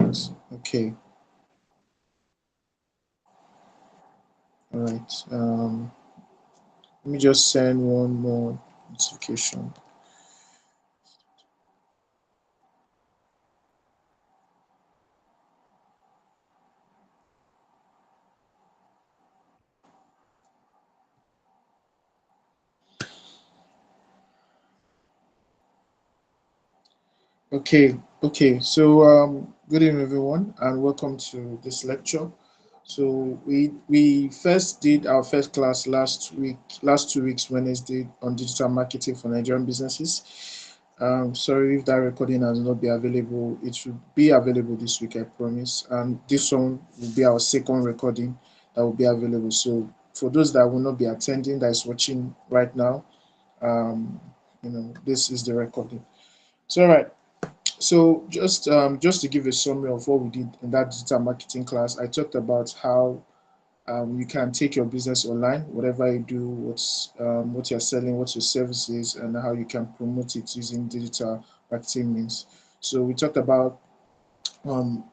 right. Okay. All right. Let me just send one more notification. Okay. Okay. So, good evening, everyone, and welcome to this lecture. So we first did our first class last week, last 2 weeks, Wednesday, on digital marketing for Nigerian businesses. Sorry if that recording has not been available. It should be available this week, I promise. And this one will be our second recording that will be available. So for those that will not be attending, that is watching right now, um, this is the recording. So all right. So just to give a summary of what we did in that digital marketing class, I talked about how you can take your business online, whatever you do, what you're selling, what your service is, and how you can promote it using digital marketing means. So we talked about um,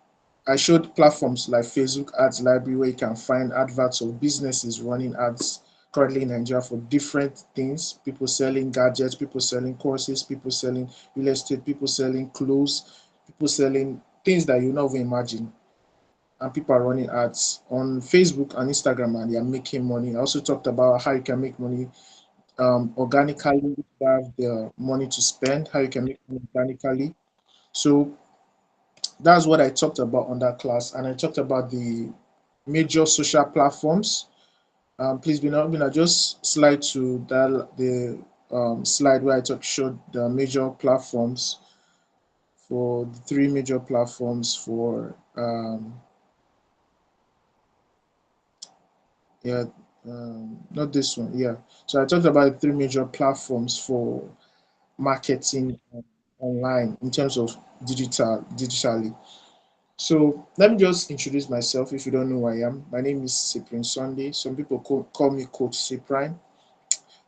I showed platforms like Facebook Ads Library where you can find adverts of businesses running ads currently in Nigeria for different things. People selling gadgets, people selling courses, people selling real estate, people selling clothes, people selling things that you never imagine, and people are running ads on Facebook and Instagram and they are making money. I also talked about how you can make money organically if you have the money to spend, how you can make money organically. So that's what I talked about on that class. And I talked about the major social platforms. Please be not just slide to that the slide where showed the major platforms for the three major platforms for yeah, not this one. Yeah. So I talked about three major platforms for marketing online in terms of digitally. So let me just introduce myself if you don't know who I am. My name is Cyprian Sunday. Some people call me Coach Cyprian.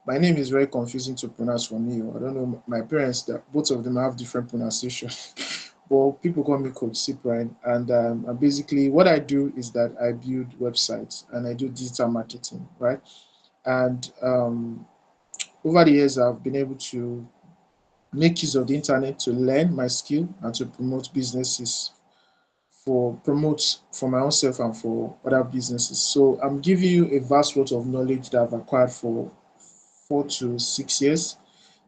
My name is very confusing to pronounce for me. I don't know my parents that both of them have different pronunciation. But people call me Coach Cyprian. And basically what I do is that I build websites and I do digital marketing, right? And over the years, I've been able to make use of the internet to learn my skill and to promote businesses for my own self and for other businesses. So I'm giving you a vast wealth of knowledge that I've acquired for 4 to 6 years.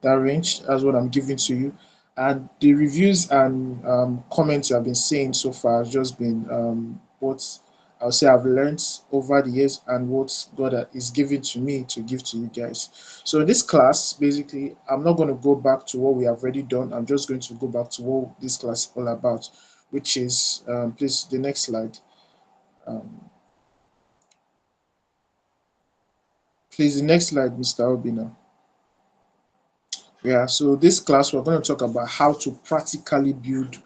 That range, that's what I'm giving to you. And the reviews and comments I've been saying so far has just been what I'll say I've learned over the years and what God is giving to me to give to you guys. So in this class, basically, I'm not going to go back to what we have already done. I'm just going to go back to what this class is all about, which is, please, the next slide. Um, please, the next slide, Mr. Obina. Yeah, so this class, we're going to talk about how to practically build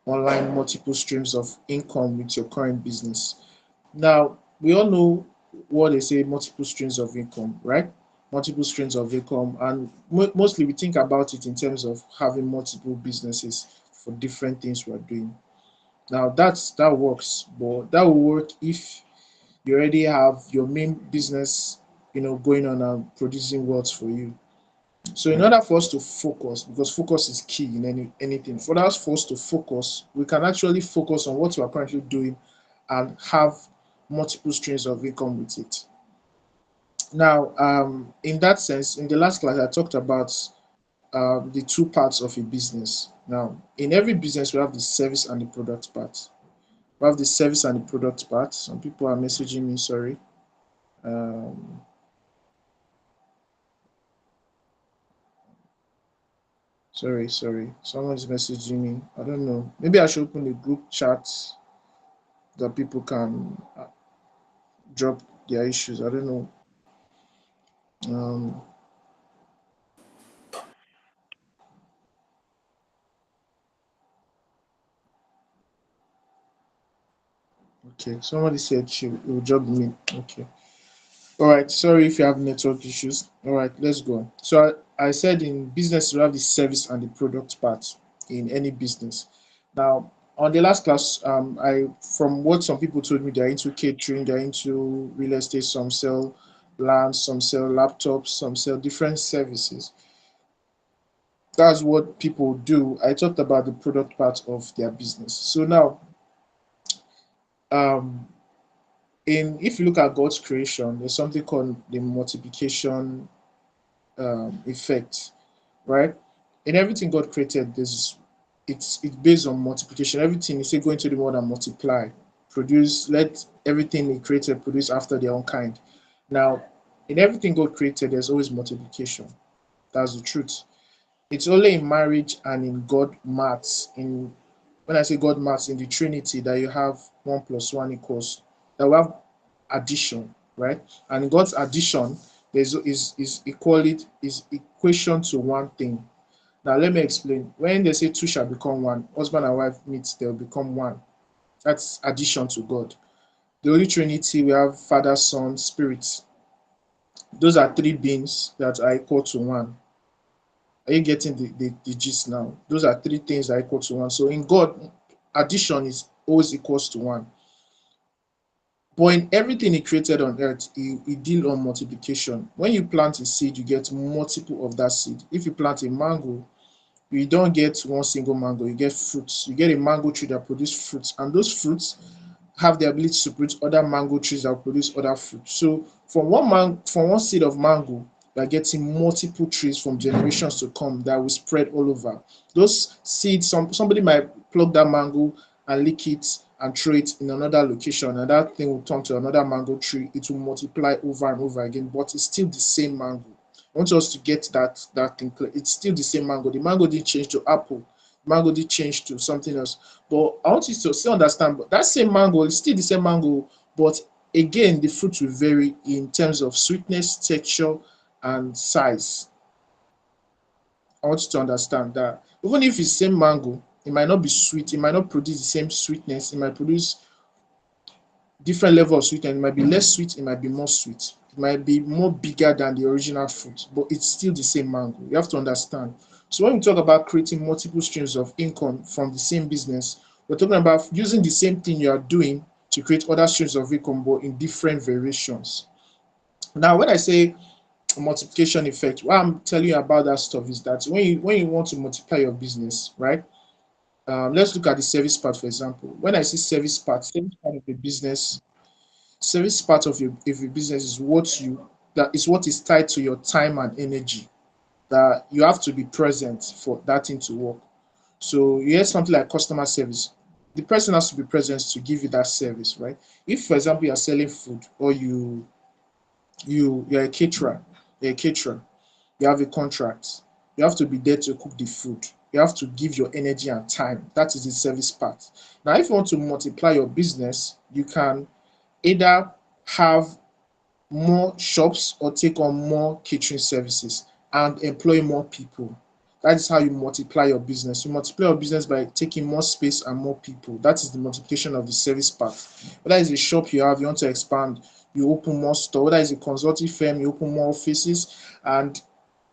online multiple streams of income with your current business. Now, we all know what they say multiple streams of income, right? Multiple streams of income. And mostly we think about it in terms of having multiple businesses for different things we're doing. Now, that works, but that will work if you already have your main business, going on and producing wealth for you. So in order for us to focus, because focus is key in anything, for us to focus, we can actually focus on what we are currently doing and have multiple streams of income with it. Now, in that sense, in the last class, I talked about the two parts of a business. Now, in every business, we have the service and the product part. We have the service and the product part. Some people are messaging me, sorry. Um, sorry. Someone is messaging me. I don't know. Maybe I should open a group chat that people can drop their issues. I don't know. Um, okay, somebody said she will drop me. Okay. All right. Sorry if you have network issues. All right, let's go. So I said in business, you have the service and the product part in any business. Now, On the last class, I from what some people told me, they're into catering, they're into real estate. Some sell land, some sell laptops, some sell different services. That's what people do. I talked about the product part of their business. So now, um, in if you look at God's creation, there's something called the multiplication effect, right? In everything God created, it's based on multiplication. Everything is going to the world and multiply, produce. Let everything He created produce after their own kind. Now, in everything God created, there's always multiplication. That's the truth. It's only in marriage and in God maths. In when I say God maths in the Trinity, that you have 1 + 1 = that we have addition, right? And in God's addition, there's is equality is equation to one thing. Now let me explain. When they say two shall become one, husband and wife meet, they'll become one. That's addition to God. The Holy Trinity, we have Father, Son, Spirit. Those are three beings that are equal to one. Are you getting the gist now? Those are three things that are equal to one. So in God, addition is always equals to one. But in everything He created on earth, he deal on multiplication. When you plant a seed, you get multiple of that seed. If you plant a mango, you don't get one single mango, you get fruits. You get a mango tree that produces fruits, and those fruits have the ability to produce other mango trees that will produce other fruits. So from one seed of mango, we are getting multiple trees from generations to come that will spread all over. Those seeds, somebody might pluck that mango and lick it and throw it in another location, and that thing will turn to another mango tree. It will multiply over and over again, but it's still the same mango. I want us to get that thing clear. It's still the same mango. The mango didn't change to apple. The mango did change to something else. But I want you to still understand, but that same mango is still the same mango, but again, the fruit will vary in terms of sweetness, texture, and size. I want you to understand that even if it's same mango, it might not be sweet, it might not produce the same sweetness, it might produce different level of sweetness. It might be less sweet, it might be more sweet. It might be more bigger than the original fruit, but it's still the same mango. You have to understand. So when we talk about creating multiple streams of income from the same business, we're talking about using the same thing you are doing to create other streams of income, but in different variations. Now, when I say multiplication effect, what I'm telling you about that stuff is that when you want to multiply your business, right? Let's look at the service part, for example. When I say service part of the business, service part of your business is what is tied to your time and energy, that you have to be present for that thing to work. So you have something like customer service. The person has to be present to give you that service, right? If, for example, you are selling food, or you're a caterer, you're a caterer, you have a contract, you have to be there to cook the food. You have to give your energy and time. That is the service part. Now, if you want to multiply your business, you can either have more shops or take on more catering services and employ more people. That is how you multiply your business. You multiply your business by taking more space and more people. That is the multiplication of the service part. Whether it's a shop you have, you want to expand, you open more store. Whether it's a consulting firm, you open more offices. And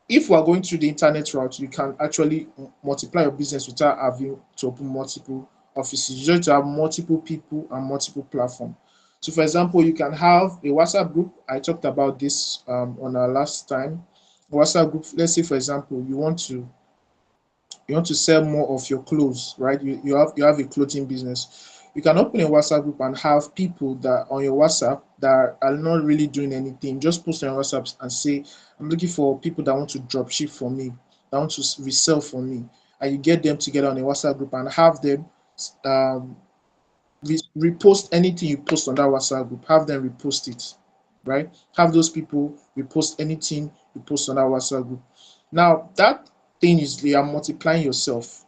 if we are going through the internet route, you can actually multiply your business without having to open multiple offices. You just have multiple people and multiple platforms. So, for example, you can have a WhatsApp group. I talked about this on our last time. WhatsApp group. Let's say, for example, you want to sell more of your clothes, right? You have a clothing business. You can open a WhatsApp group and have people that on your WhatsApp that are not really doing anything. Just post on your WhatsApp and say, I'm looking for people that want to drop ship for me, that want to resell for me. And you get them together on a WhatsApp group and have them um, repost anything you post on that WhatsApp group. Have them repost it, right? Have those people repost anything you post on that WhatsApp group. Now, that thing is you are multiplying yourself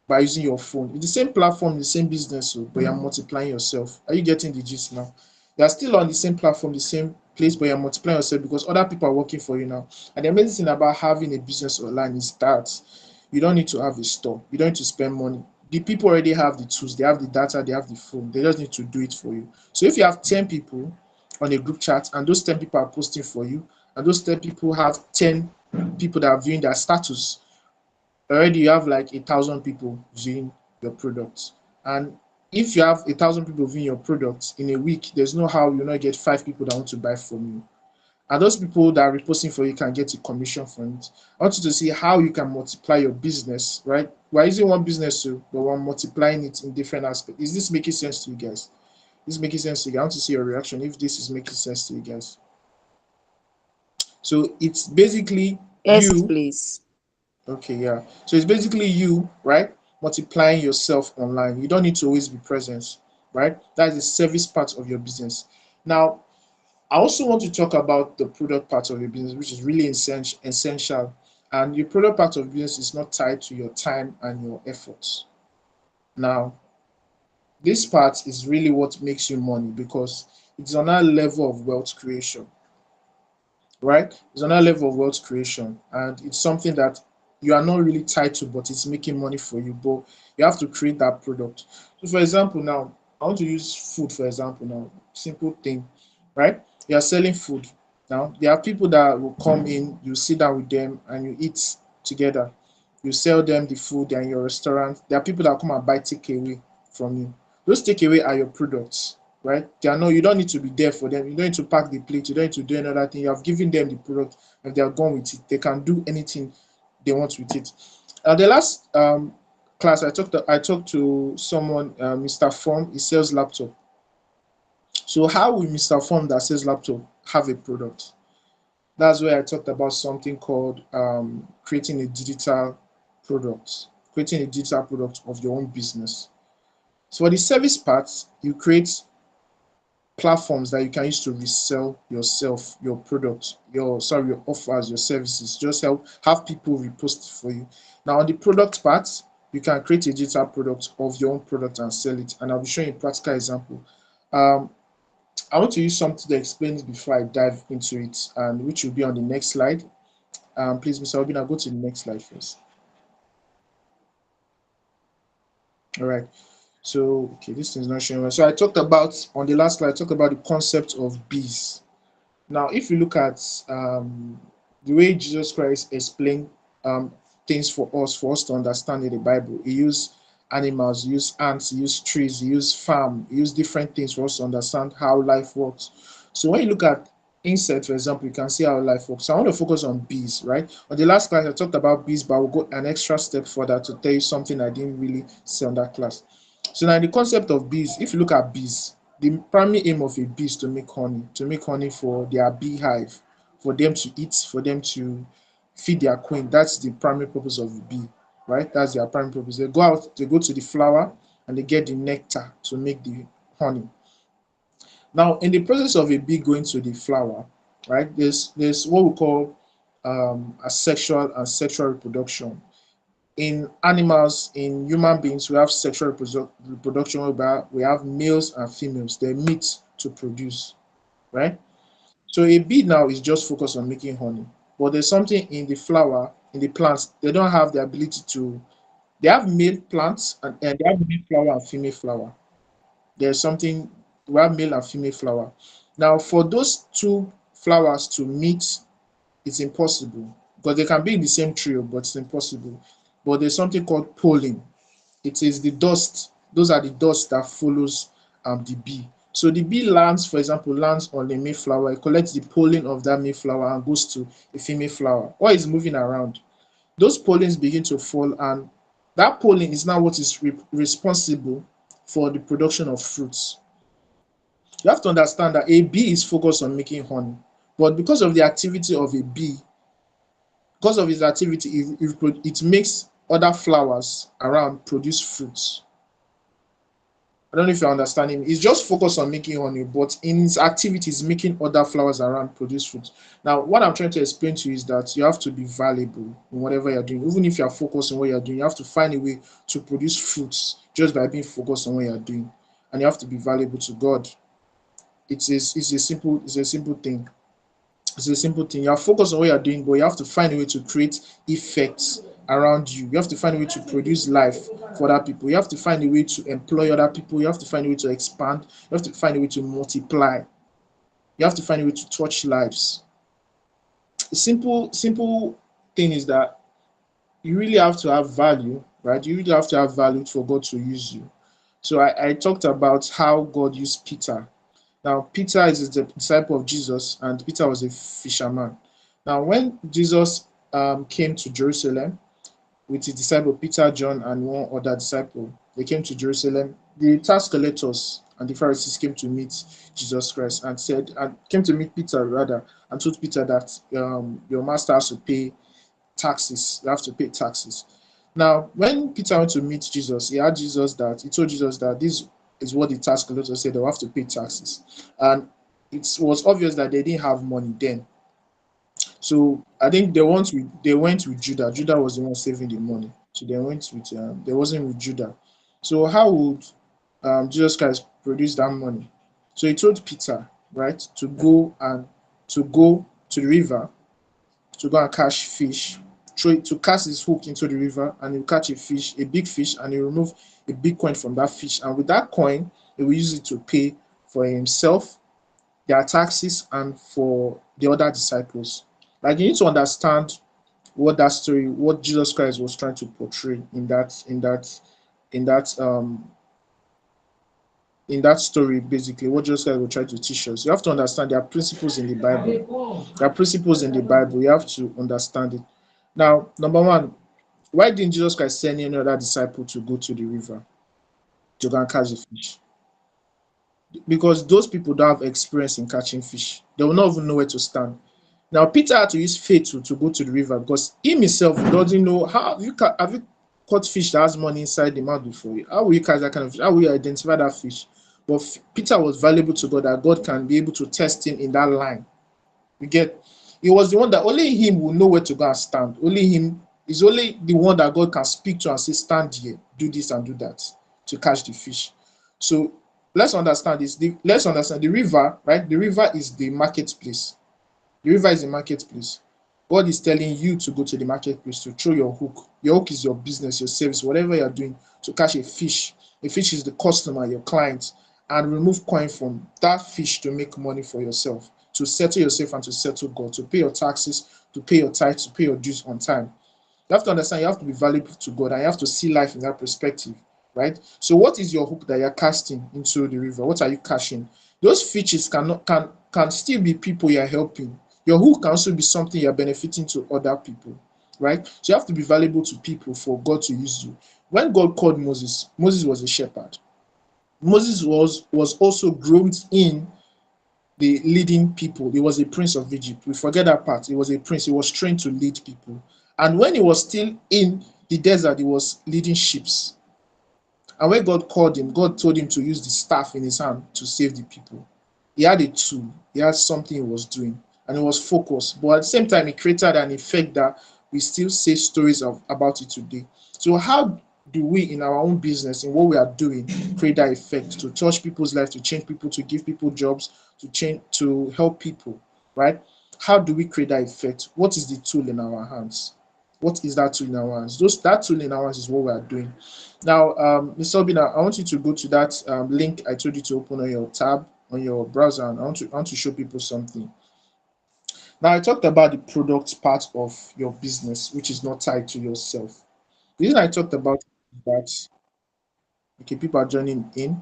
by using your phone. It's the same platform, the same business, but you're multiplying yourself. Are you getting the gist now? You're still on the same platform, the same place, but you're multiplying yourself because other people are working for you now. And the amazing thing about having a business online is that you don't need to have a store. You don't need to spend money. The people already have the tools, they have the data, they have the phone. They just need to do it for you. So if you have 10 people on a group chat and those 10 people are posting for you, and those 10 people have 10 people that are viewing their status, already you have like 1,000 people viewing your products. And if you have 1,000 people viewing your product in a week, there's no how you not get 5 people that want to buy from you. And those people that are reposting for you can get a commission from it. I want you to see how you can multiply your business, right? We're using one business too, but we're multiplying it in different aspects. Is this making sense to you guys? This is making sense to you. I want to see your reaction if this is making sense to you guys. So it's basically Yes, you. please. Okay, yeah. So it's basically you, right? Multiplying yourself online. You don't need to always be present, right? That's the service part of your business. Now, I also want to talk about the product part of your business, which is really essential. And your product part of business is not tied to your time and your efforts. Now, this part is really what makes you money because it's on a level of wealth creation, right? It's another level of wealth creation, and it's something that you are not really tied to, but it's making money for you. But you have to create that product. So, for example, now I want to use food for example. Now, simple thing, right? You are selling food. Now, there are people that will come in, you sit down with them, and you eat together. You sell them the food, they're in your restaurant. There are people that come and buy takeaway from you. Those takeaway are your products, right? They are not, you don't need to be there for them. You don't need to pack the plate. You don't need to do another thing. You have given them the product and they are gone with it. They can do anything they want with it. The last class I talked to someone, Mr. Form. He sells laptop. So how will Mr. Form that sells laptop have a product? That's where I talked about something called creating a digital product, creating a digital product of your own business. So for the service part, you create platforms that you can use to resell yourself, your product, your offers, your services. Just help have people repost for you. Now on the product part, you can create a digital product of your own product and sell it. And I'll be showing a practical example. Um, I want to use something to explain it before I dive into it, and which will be on the next slide. Please, Mr. Obina, go to the next slide first. All right. So, okay, this thing's not showing well. So I talked about on the last slide, I talked about the concept of bees. Now, if you look at the way Jesus Christ explained um, things for us to understand in the Bible, he used animals, he used ants, he used trees, he used farm, he used different things for us to understand how life works. So when you look at insects, for example, you can see how life works. So I want to focus on bees, right? On the last class, I talked about bees, but I will go an extra step further to tell you something I didn't really say on that class. So now the concept of bees, if you look at bees, the primary aim of a bee is to make honey for their beehive, for them to eat, for them to feed their queen. That's the primary purpose of the bee, right? That's their primary purpose. They go out, they go to the flower, and they get the nectar to make the honey. Now, in the process of a bee going to the flower, right? There's what we call sexual reproduction. In animals, in human beings, we have sexual reproduction whereby we have males and females. They meet to produce, right? So a bee now is just focused on making honey, but there's something in the flower, in the plants, they don't have the ability to. They have male plants and they have male flower and female flower. There's something we have male and female flower. Now, for those two flowers to meet, it's impossible because they can be in the same trio, but it's impossible. But there's something called pollen. It is the dust. Those are the dust that follows the bee. So the bee lands, for example, lands on a mayflower. It collects the pollen of that mayflower and goes to a female flower, or is moving around. Those pollens begin to fall, and that pollen is now what is responsible for the production of fruits. You have to understand that a bee is focused on making honey, but because of the activity of a bee, because of its activity, it makes other flowers around produce fruits. I don't know if you're understanding me. It's just focused on making honey, but in its activities, making other flowers around produce fruit. Now, what I'm trying to explain to you is that you have to be valuable in whatever you're doing. Even if you're focused on what you're doing, you have to find a way to produce fruits just by being focused on what you're doing. And you have to be valuable to God. It's a simple thing. It's a simple thing. You are focused on what you're doing, but you have to find a way to create effects around you. You have to find a way to produce life for other people. You have to find a way to employ other people. You have to find a way to expand. You have to find a way to multiply. You have to find a way to touch lives. The simple thing is that you really have to have value, right? You really have to have value for God to use you. So I talked about how God used Peter. Now, Peter is the disciple of Jesus, and Peter was a fisherman. Now, when Jesus came to Jerusalem with his disciple Peter, John, and one other disciple, they came to Jerusalem. The tax collectors and the Pharisees came to meet Jesus Christ and came to meet Peter rather, and told Peter that your master has to pay taxes. You have to pay taxes. Now, when Peter went to meet Jesus, he told Jesus that this is what the tax collector said, they'll have to pay taxes. And it was obvious that they didn't have money then. So I think they went with Judah. Judah was the one saving the money. So they wasn't with Judah. So how would Jesus Christ produce that money? So he told Peter, right, to go to the river to go and catch fish, to cast his hook into the river, and he'll catch a fish, a big fish, and he'll remove a big coin from that fish. And with that coin, he will use it to pay for himself, their taxes, and for the other disciples. Like you need to understand what Jesus Christ was trying to portray in that in that story, basically, what Jesus Christ will try to teach us. You have to understand there are principles in the Bible. There are principles in the Bible. You have to understand it. Now, number one, why didn't Jesus Christ send any other disciple to go to the river to go and catch the fish? Because those people don't have experience in catching fish. They will not even know where to stand. Now, Peter had to use faith to go to the river because he himself doesn't know how have you caught fish that has money inside the mouth before you. How will you catch that kind of fish? How will you identify that fish? But Peter was valuable to God that God can be able to test him in that line. You get, he was the one that only him will know where to go and stand. Only him is only the one that God can speak to and say, stand here, do this and do that to catch the fish. So let's understand this. Let's understand the river, right? The river is the marketplace. The river is the marketplace. God is telling you to go to the marketplace to throw your hook. Your hook is your business, your service, whatever you're doing to catch a fish. A fish is the customer, your client, and remove coin from that fish to make money for yourself, to settle yourself and to settle God, to pay your taxes, to pay your tithes, to pay your dues on time. You have to understand you have to be valuable to God and you have to see life in that perspective, right? So what is your hook that you're casting into the river? What are you catching? Those fishes can still be people you're helping. Your hook can also be something you're benefiting to other people, right? So you have to be valuable to people for God to use you. When God called Moses, Moses was a shepherd. Moses was also groomed in the leading people. He was a prince of Egypt. We forget that part. He was a prince. He was trained to lead people. And when he was still in the desert, he was leading sheep. And when God called him, God told him to use the staff in his hand to save the people. He had a tool. He had something he was doing. And he was focused. But at the same time, he created an effect that we still say stories about it today. So how do we in our own business, in what we are doing, create that effect to touch people's lives, to change people, to give people jobs, to help people, right? How do we create that effect? What is the tool in our hands? What is that tool in our hands? That tool in our hands is what we are doing. Now, Mr. Obina, I want you to go to that link I told you to open on your tab on your browser, and I want to show people something. Now, I talked about the product part of your business, which is not tied to yourself. The reason I talked about that, okay, people are joining in.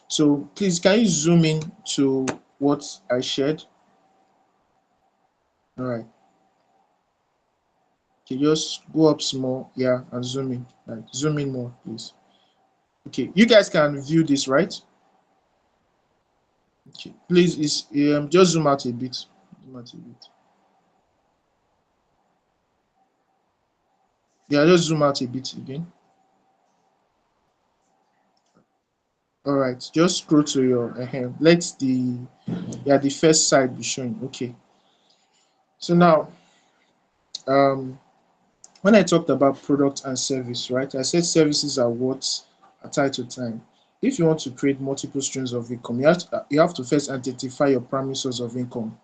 So please, can you zoom in to what I shared? All right. Okay, just go up small, yeah, and zoom in. Right, zoom in more, please. Okay, you guys can view this, right? Okay, please, just zoom out a bit. Zoom out a bit. Yeah, just zoom out a bit again. All right, just scroll to your let the first side be showing. Okay. So now, when I talked about product and service, right? I said services are what are tied to time. If you want to create multiple streams of income, you have to first identify your primary source of income.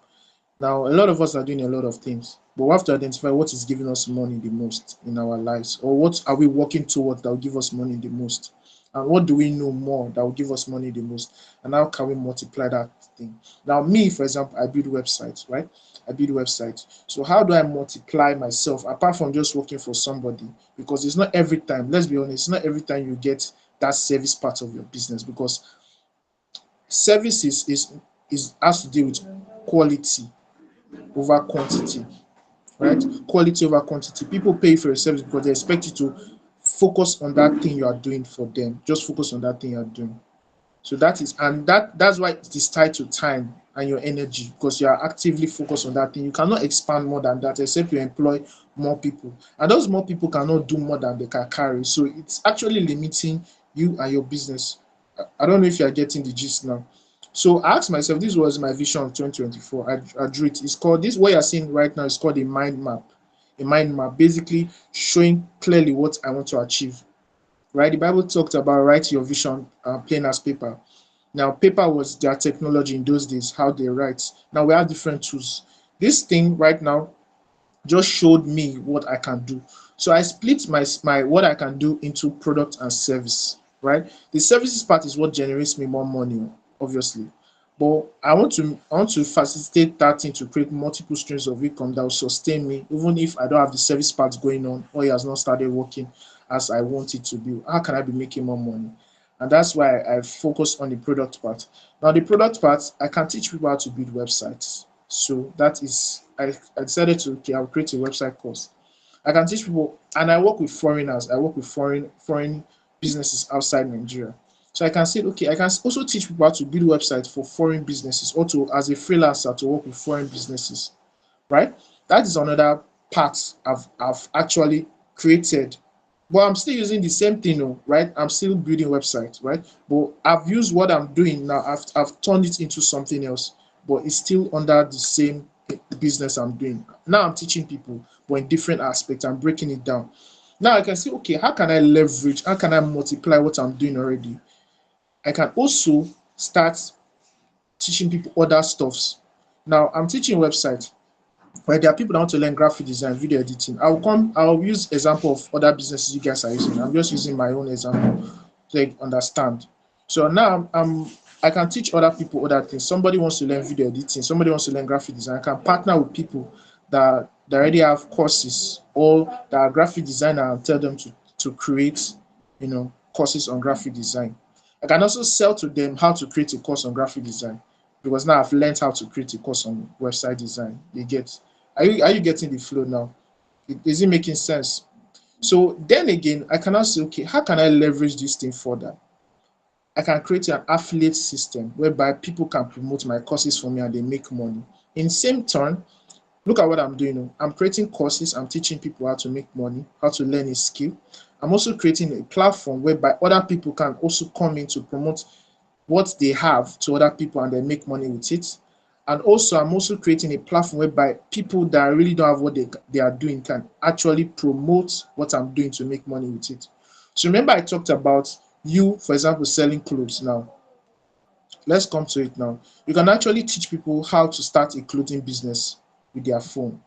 Now, a lot of us are doing a lot of things, but we have to identify what is giving us money the most in our lives, or what are we working towards that will give us money the most, and what do we know more that will give us money the most, and how can we multiply that thing? Now, me, for example, I build websites, right? I build websites. So how do I multiply myself apart from just working for somebody? Because it's not every time, let's be honest, it's not every time you get that service part of your business, because services is has to do with quality over quantity, right? Quality over quantity. People pay for your service because they expect you to focus on that thing you are doing for them. Just focus on that thing you are doing. So that is, and that's why it is tied to time and your energy, because you are actively focused on that thing. You cannot expand more than that except you employ more people. And those more people cannot do more than they can carry. So it's actually limiting you and your business. I don't know if you are getting the gist now. So I asked myself, this was my vision of 2024. I drew it. It's called this, what you're seeing right now is called a mind map. A mind map, basically showing clearly what I want to achieve. Right? The Bible talked about write your vision plain as paper. Now, paper was their technology in those days, how they write. Now we have different tools. This thing right now just showed me what I can do. So I split my what I can do into product and service, right? The services part is what generates me more money, obviously. But I want to facilitate that thing to create multiple streams of income that will sustain me, even if I don't have the service part going on or it has not started working as I want it to be. How can I be making more money? And that's why I focus on the product part. Now, the product part, I can teach people how to build websites. So that is, I decided to, okay, I'll create a website course. I can teach people, and I work with foreigners. I work with foreign businesses outside Nigeria. So I can say, okay, I can also teach people how to build websites for foreign businesses, or to as a freelancer to work with foreign businesses, right? That is another part I've actually created. But I'm still using the same thing, oh, right? I'm still building websites, right? But I've used what I'm doing now, I've turned it into something else, but it's still under the same business I'm doing. Now I'm teaching people, but in different aspects. I'm breaking it down. Now I can see, okay, how can I leverage, how can I multiply what I'm doing already? I can also start teaching people other stuffs. Now I'm teaching websites, but there are people that want to learn graphic design, video editing. I'll use example of other businesses you guys are using. I'm just using my own example to like, understand. So now I can teach other people other things. Somebody wants to learn video editing, somebody wants to learn graphic design. I can partner with people that already have courses or that are graphic designer and tell them to create, courses on graphic design. I can also sell to them how to create a course on graphic design, because now I've learned how to create a course on website design. You get, are you getting the flow now? Is it making sense? So then again, I can ask, okay, how can I leverage this thing further? I can create an affiliate system whereby people can promote my courses for me and they make money. In same turn, look at what I'm doing now. I'm creating courses, I'm teaching people how to make money, how to learn a skill. I'm also creating a platform whereby other people can also come in to promote what they have to other people and they make money with it. And also, I'm also creating a platform whereby people that really don't have what they are doing can actually promote what I'm doing to make money with it. So remember, I talked about you, for example, selling clothes. Now, let's come to it now. You can actually teach people how to start a clothing business with their phone.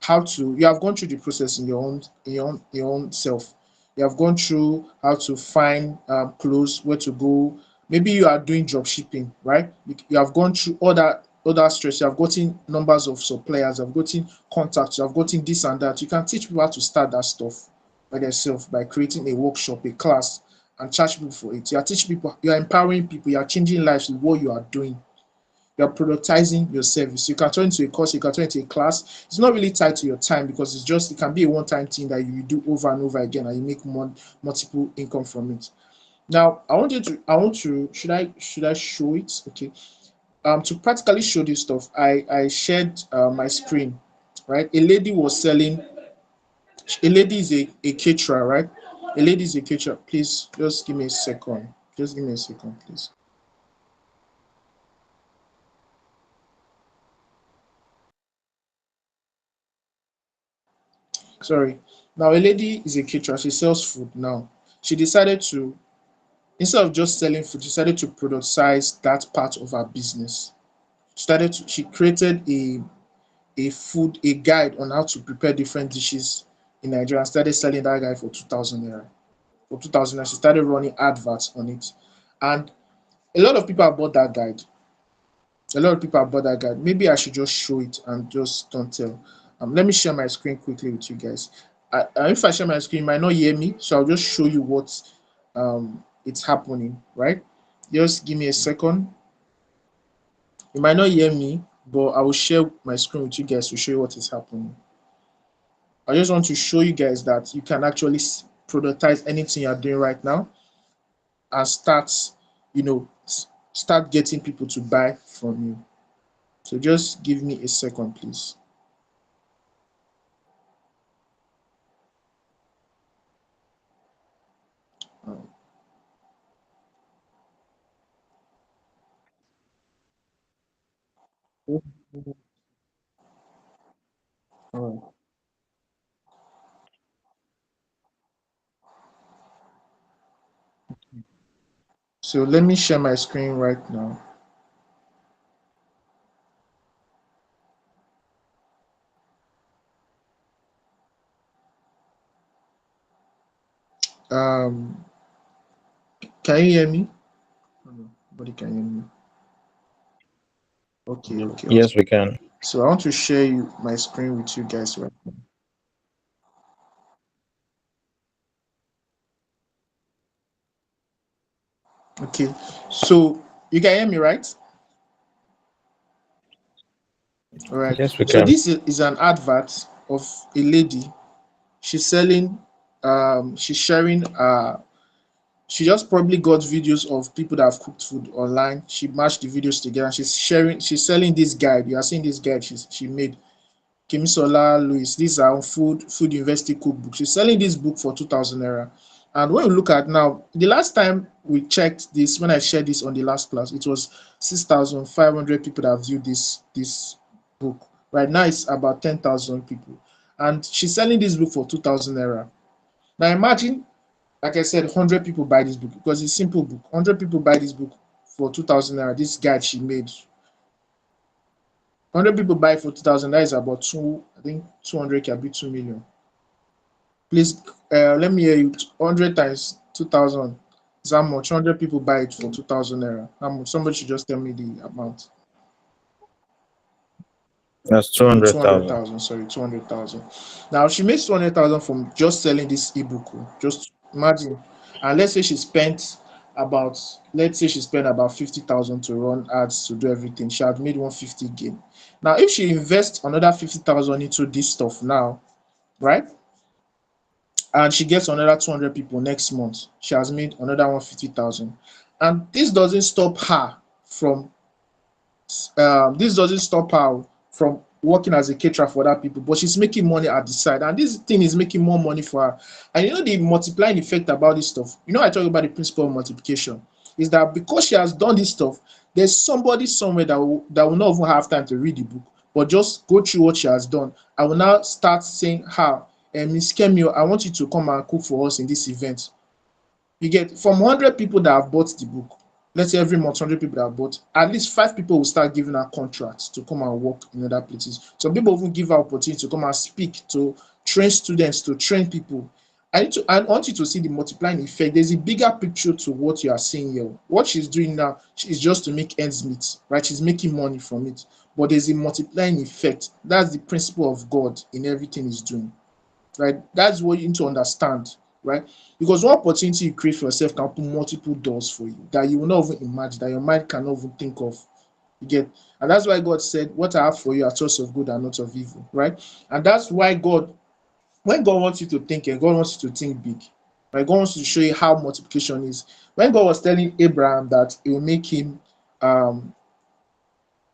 How to, you have gone through the process in your own self. You have gone through how to find clothes, where to go. Maybe you are doing drop shipping, right? You have gone through all that stress. You have gotten numbers of suppliers, you have gotten contacts, you have gotten this and that. You can teach people how to start that stuff by themselves by creating a workshop, a class, and charge people for it. You are teaching people, you are empowering people, you are changing lives with what you are doing. You're productizing your service. You can turn into a course, you can turn into a class. It's not really tied to your time, because it can be a one-time thing that you do over and over again and you make multiple income from it. Now, should I show it? Okay. To practically show this stuff, I shared my screen, right? A lady is a caterer, right? A lady is a caterer. Please just give me a second. Just give me a second, please. Sorry. Now, a lady is a caterer. She sells food now. She decided to, instead of just selling food, she decided to productize that part of her business. She created a guide on how to prepare different dishes in Nigeria and started selling that guide for 2,000 naira. For 2,000 naira, she started running adverts on it. And a lot of people have bought that guide. A lot of people have bought that guide. Maybe I should just show it and just don't tell. Let me share my screen quickly with you guys. If I share my screen, you might not hear me, so I'll just show you what. it's happening, right? Just give me a second. You might not hear me, but I will share my screen with you guys to show you what is happening. I just want to show you guys that you can actually productize anything you're doing right now and start, you know, start getting people to buy from you. So just give me a second, please. Um, all right. So let me share my screen right now. Um, can you hear me? Oh, no, nobody can hear me. Okay, okay, Yes, okay. we can. So I want to share my screen with you guys right now. Okay, so you can hear me, right? All right. Yes, we So can. this is an advert of a lady. She's selling. She's sharing. She just probably got videos of people that have cooked food online. She matched the videos together. And she's sharing. She's selling this guide. You are seeing this guide she made. Kemisola Louis. These are food university cookbook. She's selling this book for 2,000 naira. And when we look at now, the last time we checked this, when I shared this on the last class, it was 6,500 people that viewed this book. Right now, it's about 10,000 people, and she's selling this book for 2,000 naira. Now imagine, like I said, 100 people buy this book because it's a simple book. 100 people buy this book for 2,000 naira. This guide she made, 100 people buy for 2,000. That is about two. I think 200 can be 2 million. Please, let me hear you. 100 times 2,000 is how much? 100 people buy it for 2,000 naira. How much? Somebody should just tell me the amount. That's Okay, 200,000. 200,000. Sorry, 200,000. Now she makes 200,000 from just selling this ebook. Just imagine. And let's say she spent about, let's say she spent about 50,000 to run ads to do everything. She had made 150 gain. Now, if she invests another 50,000 into this stuff now, right? And she gets another 200 people next month. She has made another 150,000. And from this doesn't stop her from working as a caterer for other people, but she's making money at the side. And this thing is making more money for her. And you know the multiplying effect about this stuff. You know, I talk about the principle of multiplication. Is that because she has done this stuff, there's somebody somewhere that will not even have time to read the book, but just go through what she has done. I will now start saying, how, Miss Kemio, I want you to come and cook for us in this event. You get from 100 people that have bought the book, let's say every month 100 people that have bought, at least 5 people will start giving her contracts to come and work in other places. Some people even give her opportunity to come and speak, to train students, to train people. I want you to see the multiplying effect. There's a bigger picture to what you are seeing here. What she's doing now is just to make ends meet, right? She's making money from it, but there's a multiplying effect. That's the principle of God in everything he's doing, right? That's what you need to understand, right? Because one opportunity you create for yourself can open multiple doors for you that you will not even imagine, that your mind cannot even think of. You get, and that's why God said, "What I have for you are thoughts of good and not of evil," right? And that's why God, when God wants you to think, and God wants you to think big, right? God wants to show you how multiplication is. When God was telling Abraham that it will make him, um,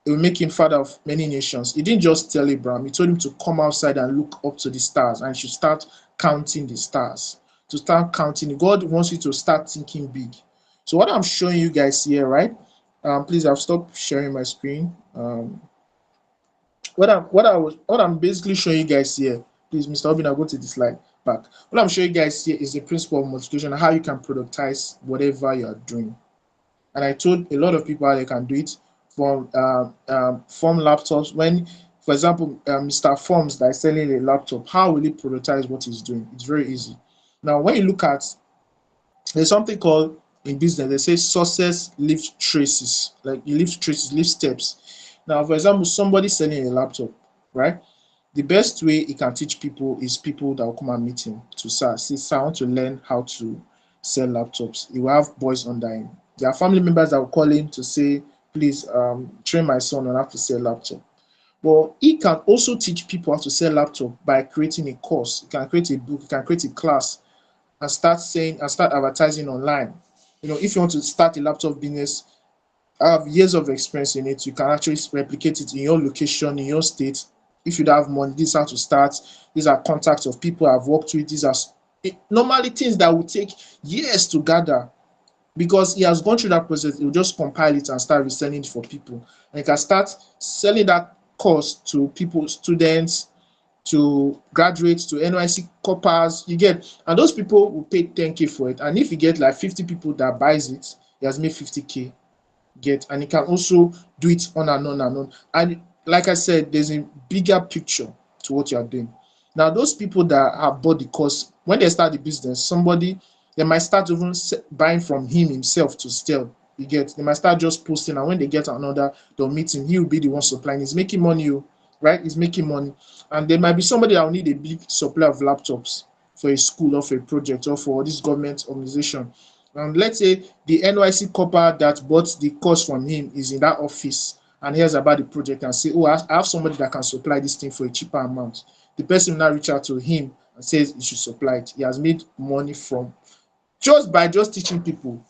it will make him father of many nations. He didn't just tell Abraham, he told him to come outside and look up to the stars and should start counting the stars. To start counting, God wants you to start thinking big. So, what I'm showing you guys here, right? Please, I've stopped sharing my screen. What I'm basically showing you guys here, please, Mr. Obin, I'll go to the slide back. What I'm showing you guys here is the principle of multiplication, how you can productize whatever you are doing. And I told a lot of people how they can do it from Form laptops. When, for example, Mr. Forms that is selling a laptop, how will he productize what he's doing? It's very easy. Now, when you look at, there's something called in business, they say success leaves traces, like you leave traces, leave steps. Now, for example, somebody selling a laptop, right? The best way he can teach people is people that will come and meet him to say, "Sir, I want to learn how to sell laptops. He will have boys under him. There are family members that will call him to say, please train my son on how to sell laptop. But he can also teach people how to sell laptop by creating a course. He can create a book, he can create a class and start advertising online. If you want to start a laptop business, have years of experience in it, you can actually replicate it in your location, in your state. If you don't have money, this is how to start. These are contacts of people I've worked with. These are normally things that would take years to gather, because he has gone through that process. He'll just compile it and start reselling it for people. And he can start selling that course to people, students, to graduates, to NYC coppers. You get, and those people will pay 10K for it. And if you get like 50 people that buys it, he has made 50K. Get, and you can also do it on and on and on. And like I said, there's a bigger picture to what you are doing. Now, those people that have bought the course, when they start the business, somebody, they might start even buying from him himself to sell. You get, they might start just posting, and when they get another, they'll meet him. He will be the one supplying. He's making money, right? He's making money. And there might be somebody that will need a big supply of laptops for a school or for a project or for this government organization. And let's say the NYC copper that bought the course from him is in that office and hears about the project and say, oh, I have somebody that can supply this thing for a cheaper amount. The person will now reach out to him and says he should supply it. He has made money from just by just teaching people.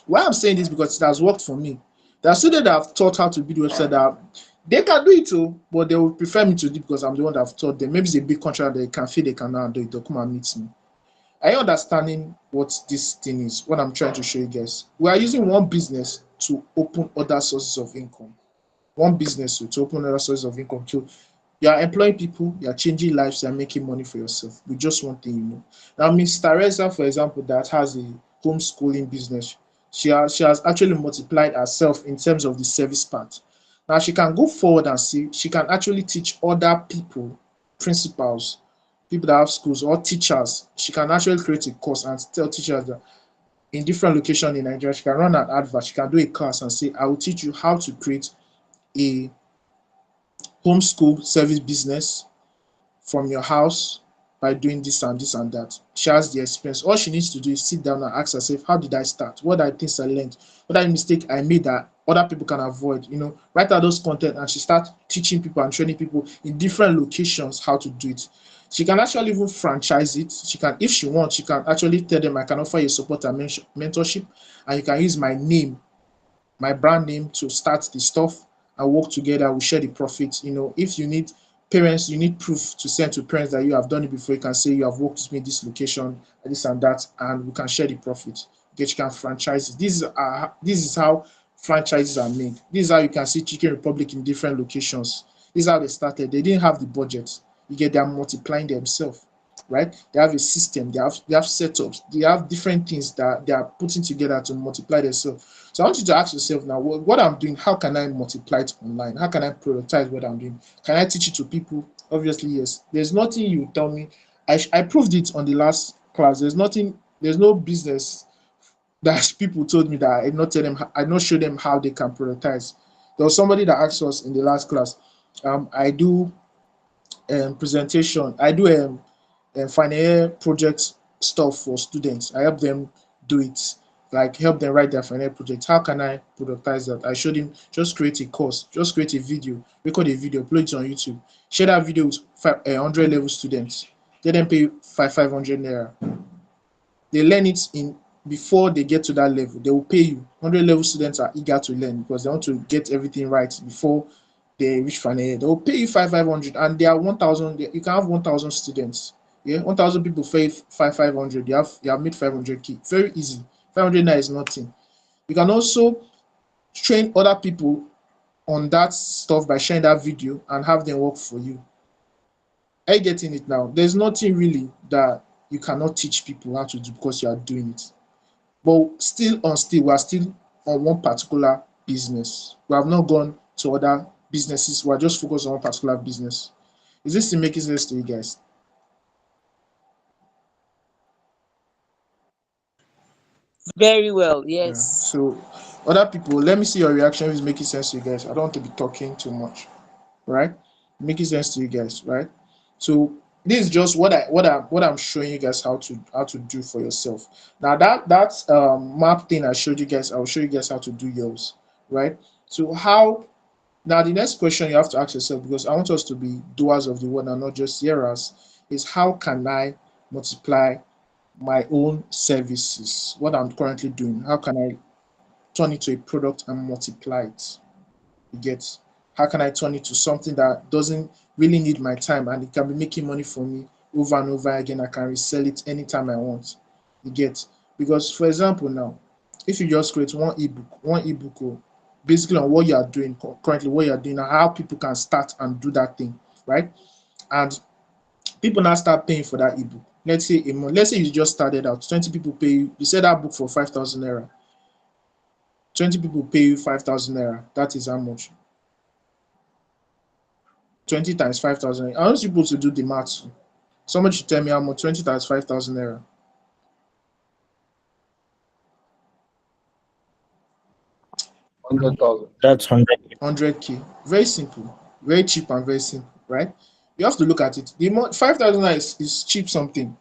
Why I'm saying this, because it has worked for me. There are students that have taught how to build a website that they can do it too, but they will prefer me to do it because I'm the one that have taught them. Maybe it's a big contract that they can feel they can now do it. They'll come and meet me. Are you understanding what this thing is? What I'm trying to show you guys. We are using one business to open other sources of income. One business to open other sources of income. So you are employing people, you are changing lives, you are making money for yourself with just one thing. Now, Miss Teresa, for example, that has a homeschooling business, she has actually multiplied herself in terms of the service part. Now she can go forward and see she can actually teach other people, principals, people that have schools or teachers. She can actually create a course and tell teachers that in different locations in Nigeria, she can run an advert, she can do a class and say, I will teach you how to create a homeschool service business from your house by doing this and this and that. She has the experience. All she needs to do is sit down and ask herself, how did I start? What are the things I learned? What are the mistakes I made that other people can avoid? Write out those content and she starts teaching people and training people in different locations how to do it. She can actually even franchise it. She can, if she wants, she can actually tell them, I can offer you support and mentorship, and you can use my name, my brand name, to start the stuff and work together. We share the profits. If you need parents, you need proof to send to parents that you have done it before. You can say you have worked with me in this location, this and that, and we can share the profit. You can franchise it. This is how franchises are made. This is how you can see Chicken Republic in different locations. This is how they started. They didn't have the budget. They are multiplying themselves, right? They have a system, they have setups, they have different things that they are putting together to multiply themselves. So I want you to ask yourself now, what I'm doing, how can I multiply it online? How can I productize what I'm doing? Can I teach it to people? Obviously, yes. There's nothing you tell me. I proved it on the last class. There's no business that people told me that I not show them how they can productize. There was somebody that asked us in the last class. I do presentation. I do final year project stuff for students. I help them do it, like help them write their final year project. How can I productize that? I showed him, just create a course, just create a video, record a video, upload it on YouTube, share that video with 100 level students. Let them pay 500 naira. They learn it in before they get to that level. They will pay you. 100 level students are eager to learn because they want to get everything right before they reach final year. They will pay you 500, and there are 1,000. You can have 1,000 students. Yeah, 1,000 people pay 500. You have made 500K. Very easy. 500 naira is nothing. You can also train other people on that stuff by sharing that video and have them work for you. Are you getting it now? There's nothing really that you cannot teach people how to do because you are doing it. But we are still on one particular business. We have not gone to other businesses. We are just focused on one particular business. Is this making sense to you guys? Very well, Yeah. yes. So other people, let me see your reaction if it's making sense to you guys. I don't want to be talking too much, right? Making sense to you guys, right? So This is just what I'm showing you guys how to do for yourself. Now that map thing I showed you guys, I'll show you guys how to do yours, right? So how now the next question you have to ask yourself, because I want us to be doers of the word and not just hearers, is how can I multiply my own services? What I'm currently doing, how can I turn it to a product and multiply it? You get, how can I turn it to something that doesn't really need my time and it can be making money for me over and over again? I can resell it anytime I want. You get, because for example now, if you just create one ebook or basically on what you are doing currently, what you are doing and how people can start and do that thing, right? And people now start paying for that ebook. Let's say a month, let's say you just started out, 20 people pay you, you said that book for 5,000 naira. 20 people pay you 5,000 naira. That is how much? 20 times 5,000. I want people to do the maths. Somebody should tell me how much 20 times 5,000 naira. 100,000. That's 100. 100K. Very simple. Very cheap and very simple, right? You have to look at it. The month 5,000 naira is cheap something,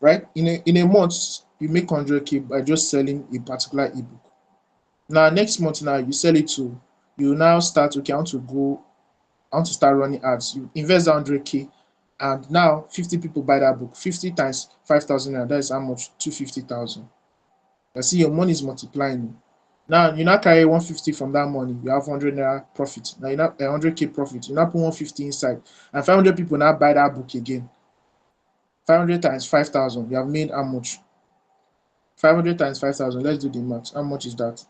right? In a month, you make 100K by just selling a particular ebook. Now, next month, now you sell it to, you now start, okay, I want to start running ads. You invest that 100K, and now 50 people buy that book. 50 times 5,000 naira, that is how much? 250,000. You see, your money is multiplying. Now you now carry 150 from that money, you have 100 naira profit. Now you now 100K profit. You now put 150 inside, and 500 people now buy that book again. 500 times 5,000, you have made how much? 500 times 5,000. Let's do the math. How much is that?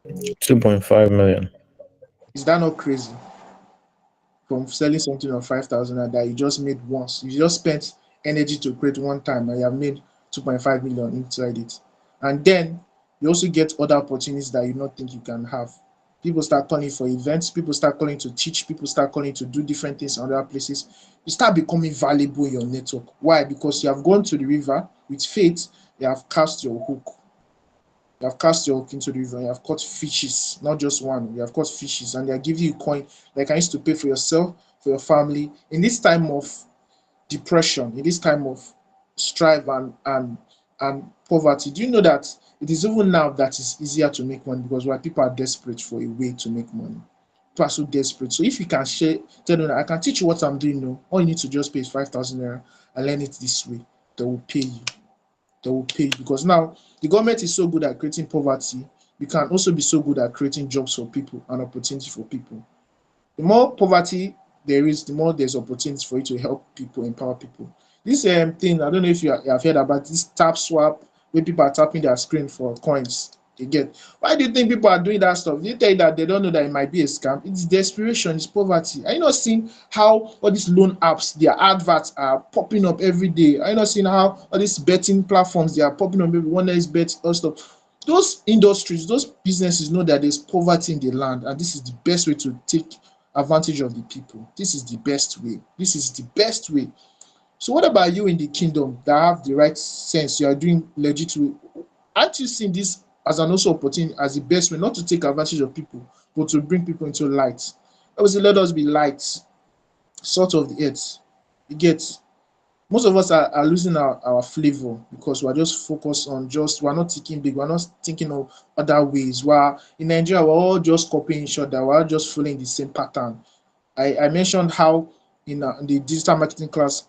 2.5 million. Is that not crazy? From selling something of 5,000 that you just made once. You just spent energy to create one time and you have made 2.5 million inside it. And then you also get other opportunities that you not think you can have. People start calling for events, people start calling to teach, people start calling to do different things in other places. You start becoming valuable in your network. Why? Because you have gone to the river with faith, you have cast your hook. You have cast your hook into the river. You have caught fishes, not just one. You have caught fishes, and they are giving you coin like I used to pay for yourself, for your family. In this time of depression, in this time of strife and poverty, do you know that it is even now that it's easier to make money because why people are desperate for a way to make money. People are so desperate. So if you can share, tell them that I can teach you what I'm doing now. All you need to just pay is 5,000 naira and learn it this way. They will pay you. They will pay you because now the government is so good at creating poverty. You can also be so good at creating jobs for people and opportunity for people. The more poverty there is, the more there's opportunities for you to help people, empower people. This thing, I don't know if you have heard about this tap swap where people are tapping their screen for coins. They get. Why do you think people are doing that stuff? They tell you that they don't know that it might be a scam. It's desperation, it's poverty. Are you not seeing how all these loan apps, their adverts are popping up every day? Are you not seeing how all these betting platforms they are popping up? Maybe one is bet all stuff. Those industries, those businesses know that there's poverty in the land, and this is the best way to take advantage of the people. This is the best way. This is the best way. So what about you in the kingdom that have the right sense? You are doing legit way. Aren't you seeing this as an also opportunity, as the best way, not to take advantage of people, but to bring people into light? Obviously, let us be light, salt of the earth. You get, most of us are losing our flavor because we're just focused on just, we're not thinking big, we're not thinking of other ways. While in Nigeria, we're all just copying each other, we're all just following the same pattern. I mentioned how in the digital marketing class,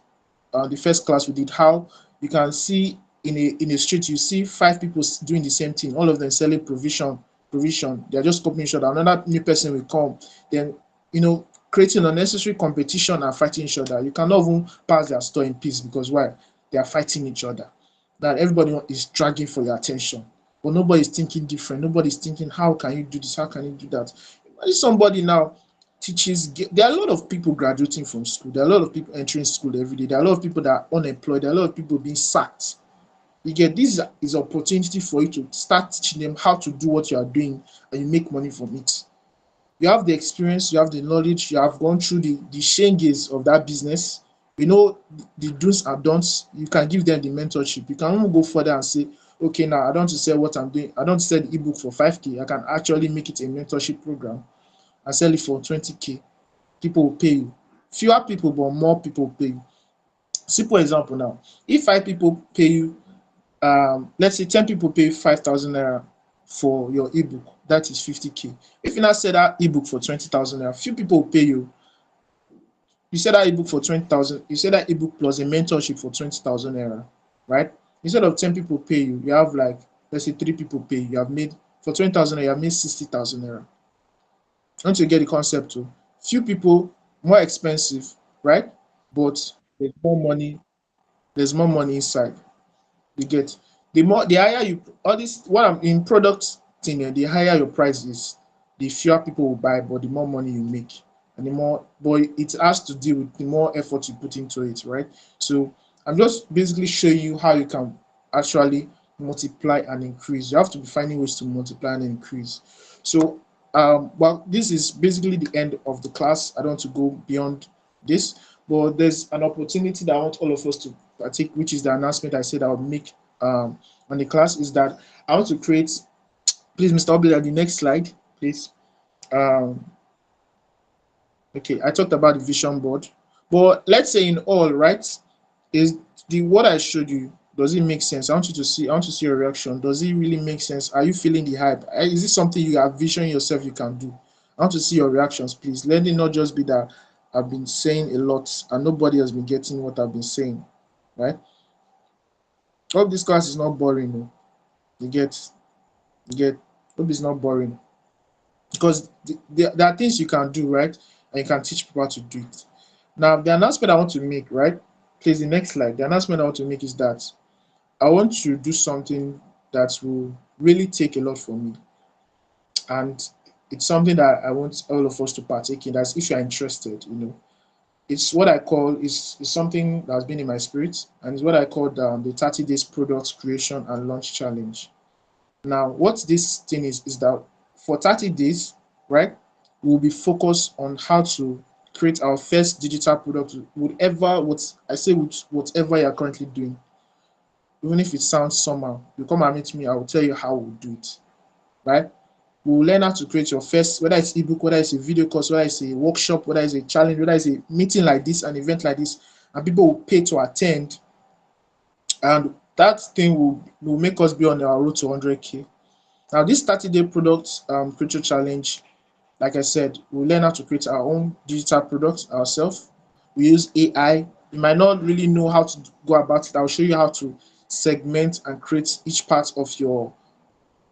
the first class we did, how you can see in a street, you see five people doing the same thing, all of them selling provision. They're just copying each other. Another new person will come, then creating unnecessary competition and fighting each other. You cannot even pass their store in peace because why? They are fighting each other. That everybody is dragging for your attention, but nobody is thinking different. Nobody is thinking, how can you do this? How can you do that? Imagine somebody now teaches. There are a lot of people graduating from school. There are a lot of people entering school every day. There are a lot of people that are unemployed. There are a lot of people being sacked. You get, this is opportunity for you to start teaching them how to do what you are doing, and you make money from it. You have the experience, you have the knowledge, you have gone through the changes of that business. You know the do's and don'ts. You can give them the mentorship. You can even go further and say, okay, now I don't want to sell what I'm doing. I don't want to sell the ebook for 5K. I can actually make it a mentorship program and sell it for 20K. people will pay you. Fewer people, but more people pay you. Simple example now. If 5 people pay you, let's say 10 people pay 5,000 naira for your ebook, that is 50K. If you now sell that ebook for 20,000 naira, few people will pay you. You sell that ebook for 20,000, you sell that ebook plus a mentorship for 20,000 naira, right? Instead of 10 people pay you, you have like, let's say 3 people pay you, you have made, for 20,000 naira, you have made 60,000 naira. Don't you get the concept too? Few people, more expensive, right? But there's more money, there's more money inside. You get, the higher you, all this what I'm in product thing, the higher your price is, the fewer people will buy, but the more money you make, and the more, but it has to deal with the more effort you put into it, right? So I'm just basically showing you how you can actually multiply and increase. You have to be finding ways to multiply and increase. So well, this is basically the end of the class. I don't want to go beyond this, but there's an opportunity that I want all of us to partake, which is the announcement I said I would make on the class, is that I want to create, please, Mr. Obida, the next slide, please. Um, okay, I talked about the vision board, but let's say in all, right, is the what I showed you, does it make sense? I want to see your reaction. Does it really make sense? Are you feeling the hype? Is it something you have vision yourself you can do? I want to see your reactions, please. Let it not just be that I've been saying a lot and nobody has been getting what I've been saying, right? Hope this class is not boring. No. You get, you get. Hope it's not boring, because there are things you can do, right, and you can teach people how to do it. Now, the announcement I want to make, right? Please, the next slide. The announcement I want to make is that I want to do something that will really take a lot from me, and it's something that I want all of us to partake in. That's if you are interested, It's what I call is something that's been in my spirit, and it's what I call the 30 days product creation and launch challenge. Now, what this thing is that for 30 days, right, we'll be focused on how to create our first digital product, whatever what I say, with whatever you're currently doing. Even if it sounds somehow, you come and meet me, I will tell you how we'll do it. Right? We'll learn how to create your first, whether it's ebook, whether it's a video course, whether it's a workshop, whether it's a challenge, whether it's a meeting like this, an event like this, and people will pay to attend, and that thing will make us be on our road to 100K. Now, this 30-day product creator challenge, like I said, we'll learn how to create our own digital products ourselves. We use AI. You might not really know how to go about it. I'll show you how to segment and create each part of your,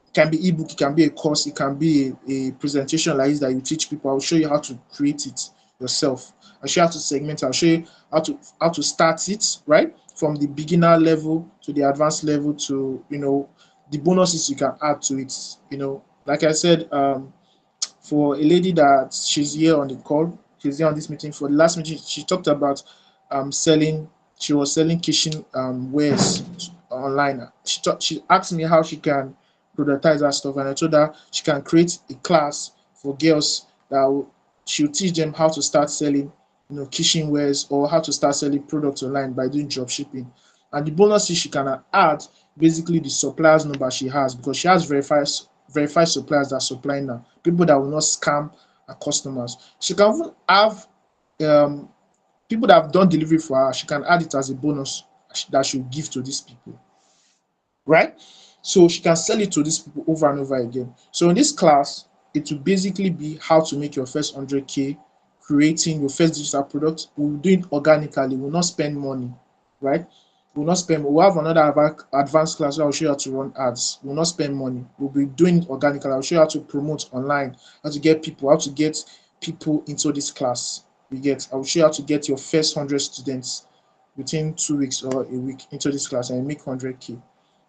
it can be ebook, it can be a course, it can be a presentation like this that you teach people. I'll show you how to create it yourself. I'll show you how to segment. I'll show you how to start it, right, from the beginner level to the advanced level, to the bonuses you can add to it. Like I said, for a lady that she's here on the call, she's here on this meeting. For the last meeting, she talked about selling. She was selling kitchen wares online. She asked me how she can productize that stuff, and I told her she can create a class for girls that she'll teach them how to start selling, kitchen wares, or how to start selling products online by doing drop shipping. And the bonus is she can add basically the suppliers number she has, because she has verified suppliers that are supplying now, people that will not scam her customers. She can even have um, people that have done delivery for her. She can add it as a bonus that she'll give to these people, right? So she can sell it to these people over and over again. So in this class, it will basically be how to make your first 100K, creating your first digital product. We'll do it organically. We'll not spend money, right? We'll not spend. We'll have another advanced class where I'll show you how to run ads. We'll not spend money. We'll be doing it organically. I'll show you how to promote online, how to get people into this class. I'll show you how to get your first 100 students within 2 weeks or a week into this class and make 100K,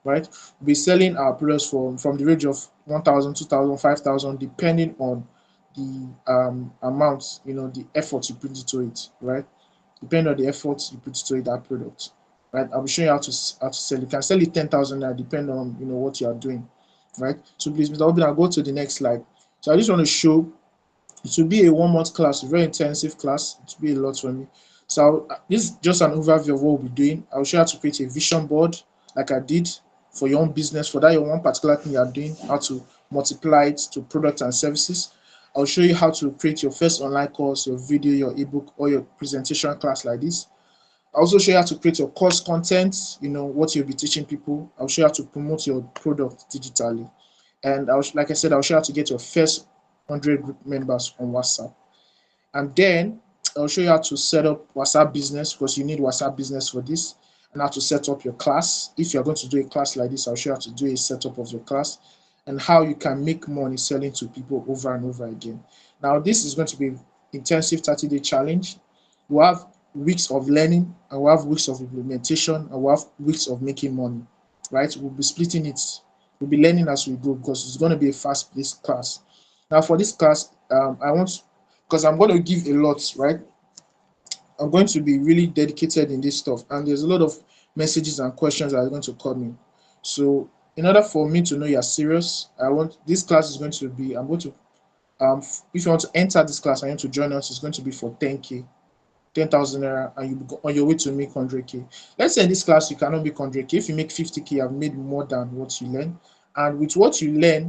right? We'll be selling our products from the range of 1,000, 2,000, 5,000, depending on the amount, the effort you put into it, right? Depending on the effort you put into it, that product, right? I'll be showing you how to sell. You can sell it 10,000 naira, depending on what you are doing, right? So please, Mr. Obin, I'll go to the next slide. So I just want to show, it will be a 1 month class, a very intensive class. It will be a lot for me. So this is just an overview of what we'll be doing. I'll show you how to create a vision board, like I did for your own business, for that your one particular thing you are doing, how to multiply it to products and services. I'll show you how to create your first online course, your video, your ebook, or your presentation class like this. I'll also show you how to create your course content, what you'll be teaching people. I'll show you how to promote your product digitally. And like I said, I'll show you how to get your first 100 group members on WhatsApp. And then I'll show you how to set up WhatsApp business, because you need WhatsApp business for this, and how to set up your class. If you're going to do a class like this, I'll show you how to do a setup of your class and how you can make money selling to people over and over again. Now, this is going to be intensive 30-day challenge. We'll have weeks of learning, and we'll have weeks of implementation, and we'll have weeks of making money, right? We'll be splitting it. We'll be learning as we go, because it's going to be a fast-paced class. Now, for this class, I want, because I'm going to give a lot, right? I'm going to be really dedicated in this stuff, and there's a lot of messages and questions that are going to come in. So, in order for me to know you're serious, I want this class is going to be. I'm going to if you want to enter this class and you want to join us, it's going to be for 10K, 10,000 naira, and you go on your way to make 100K. Let's say in this class you cannot make 100K. If you make 50K, you've made more than what you learn, and with what you learn,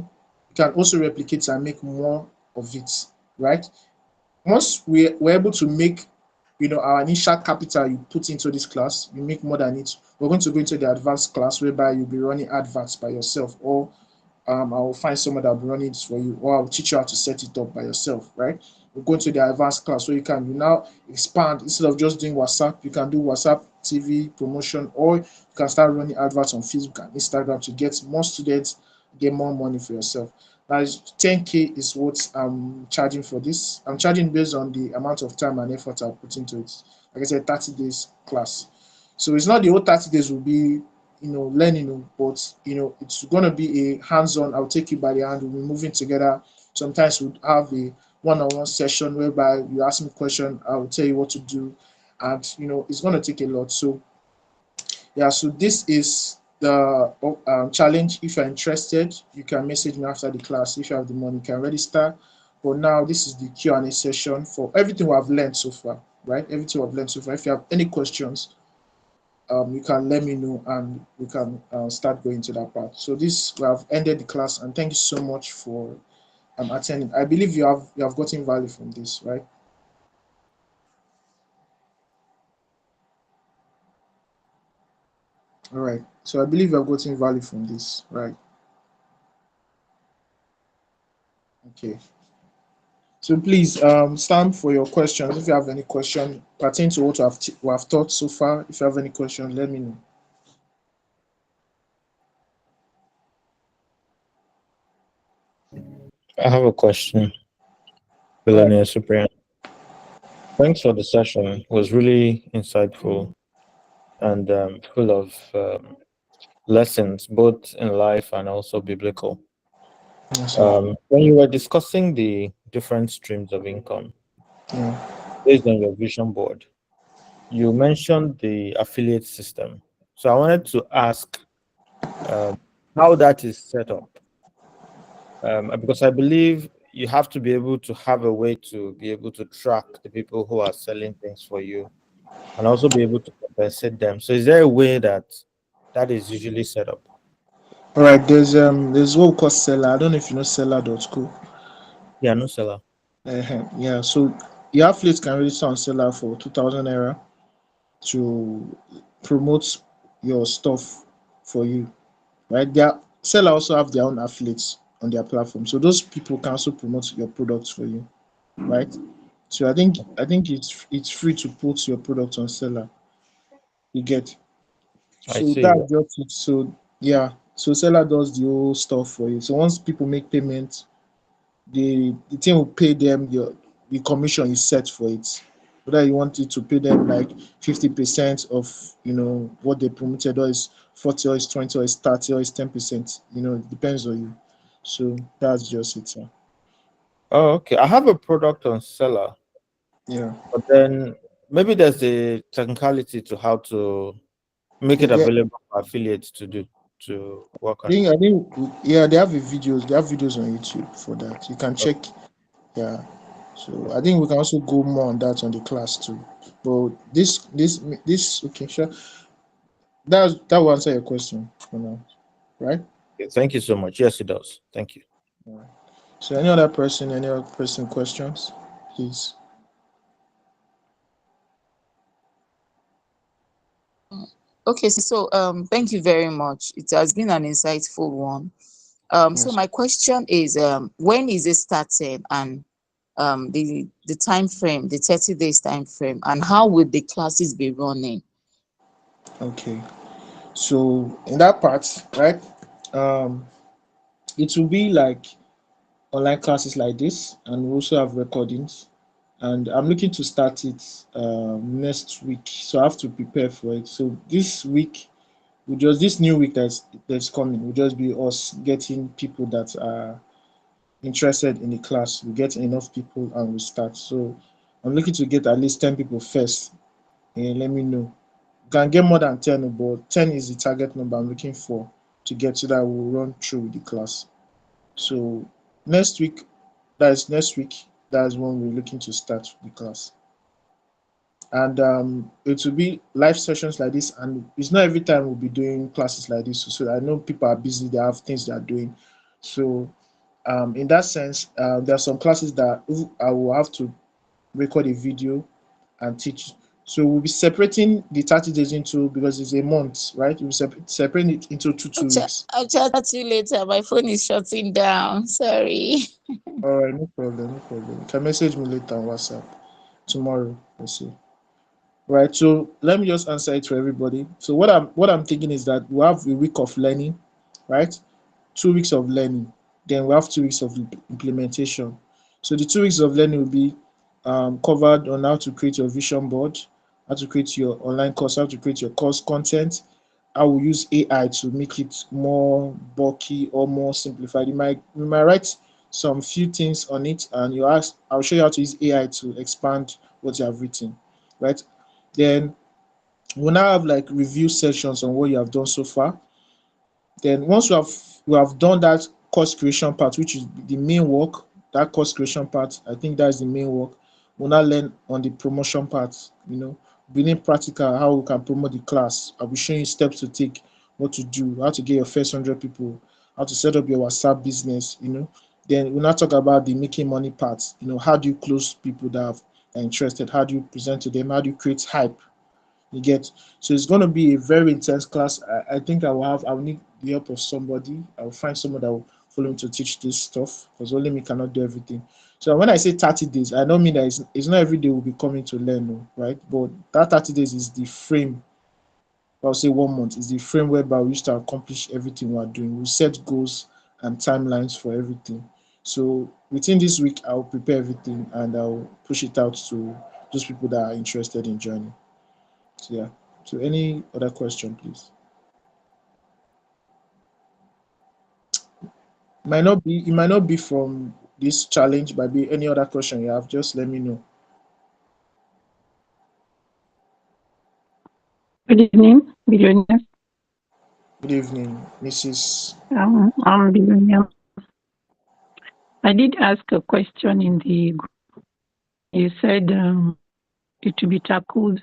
you can also replicate and make more of it, right? Once we're able to make, our initial capital you put into this class, you make more than it. We're going to go into the advanced class, whereby you'll be running adverts by yourself, or I'll find someone that will be running it for you, or I'll teach you how to set it up by yourself, right? We'll go into the advanced class, so you now expand. Instead of just doing WhatsApp, you can do WhatsApp TV promotion, or you can start running adverts on Facebook and Instagram to get more students, get more money for yourself. Now, 10K is what I'm charging for this. I'm charging based on the amount of time and effort I put into it. Like I said, 30 days class. So it's not the whole 30 days will be, learning, but it's gonna be a hands-on. I'll take you by the hand. We'll be moving together. Sometimes we'll have a one-on-one session whereby you ask me a question, I will tell you what to do, and it's gonna take a lot. So yeah, so this is the challenge. If you're interested, you can message me after the class. If you have the money, you can register. But now this is the Q&A session for everything we have learned so far, right? Everything we've learned so far. If you have any questions, you can let me know, and we can start going to that part. So this we have ended the class, and thank you so much for attending. I believe you have gotten value from this, right? All right. So I believe you have gotten value from this, right? Okay. So please stand for your questions. If you have any question pertaining to what we have taught so far, if you have any questions, let me know. I have a question, All right. Billionaire Cyprian. Thanks for the session. It was really insightful and full of lessons, both in life and also biblical. Yes, sir. When you were discussing the different streams of income Yeah. based on your vision board, you mentioned the affiliate system. So I wanted to ask um, how that is set up, because I believe you have to be able to have a way to be able to track the people who are selling things for you and also be able to compensate them. So is there a way that that is usually set up? All right. There's what we call seller. I don't know if you know seller.co. Yeah, no seller. Yeah. So your affiliates can register on seller for 2,000 naira to promote your stuff for you, right? Their seller also have their own affiliates on their platform, so those people can also promote your products for you, right? So I think it's free to put your product on seller. You get. I So see. that's just it. So yeah, so seller does the whole stuff for you. So once people make payment, the thing will pay them the commission is set for it. Whether you want it to pay them like 50% of what they promoted, or is 40, or is 20, or is 30, or is 10%. It depends on you. So that's just it, sir. Oh, okay. I have a product on seller, Yeah. but then maybe there's a technicality to how to make it Yeah. available for affiliates to do to work on. I think yeah, they have videos on YouTube for that. You can Okay. check. Yeah. So I think we can also go more on that on the class too. But this okay, sure. That will answer your question for now, right? Thank you so much. Yes, it does. Thank you. All right. So any other person questions, please. Okay, so thank you very much. It has been an insightful one. So Yes. my question is, when is it starting, and the time frame, the 30 days time frame, and how will the classes be running? Okay. So in that part, right? Um, it will be like online classes like this, and we also have recordings. And I'm looking to start it next week, so I have to prepare for it. So this week, we just this new week that's coming, will just be us getting people that are interested in the class. We get enough people and we start. So I'm looking to get at least 10 people first. And let me know. You can get more than 10, but 10 is the target number I'm looking for to get so that we'll run through the class. So next week, next week, that's when we're looking to start the class. And it will be live sessions like this. And it's not every time we'll be doing classes like this. So I know people are busy, they have things they are doing. So in that sense, there are some classes that I will have to record a video and teach. So we'll be separating the 30 days into, because it's a month, right? We'll separating it into two weeks. I'll chat to you later. My phone is shutting down. Sorry. All right, no problem, no problem. You can message me later on WhatsApp tomorrow. Let's see. Right. So let me just answer it for everybody. So what I'm thinking is that we have a week of learning, right? 2 weeks of learning. Then we have 2 weeks of implementation. So the 2 weeks of learning will be covered on how to create your vision board, how to create your online course, how to create your course content. I will use AI to make it more bulky or more simplified. You might write some few things on it, and I'll show you how to use AI to expand what you have written, right? Then we'll now have like review sessions on what you have done so far. Then once we have done that course creation part, which is the main work, that course creation part, I think that's the main work. We'll now learn on the promotion part, being practical, how we can promote the class. I'll be showing you steps to take, what to do, how to get your first 100 people, how to set up your WhatsApp business. Then we'll now talk about the making money part. How do you close people that are interested? How do you present to them? How do you create hype? You get. So it's going to be a very intense class. I think I will need the help of somebody. I'll find someone that will follow me to teach this stuff, because only me cannot do everything. So when I say 30 days, I don't mean that it's not every day we'll be coming to learn, no, right? But that 30 days is the frame. I'll say 1 month is the frame whereby we used to accomplish everything we're doing. We set goals and timelines for everything. So within this week, I'll prepare everything and I'll push it out to those people that are interested in joining. So yeah. So any other question, please? It might not be from this challenge, but be any other question you have, just let me know. Good evening, billionaires. Good evening, Mrs. I'm billionaire. I did ask a question in the group. You said it to be tackled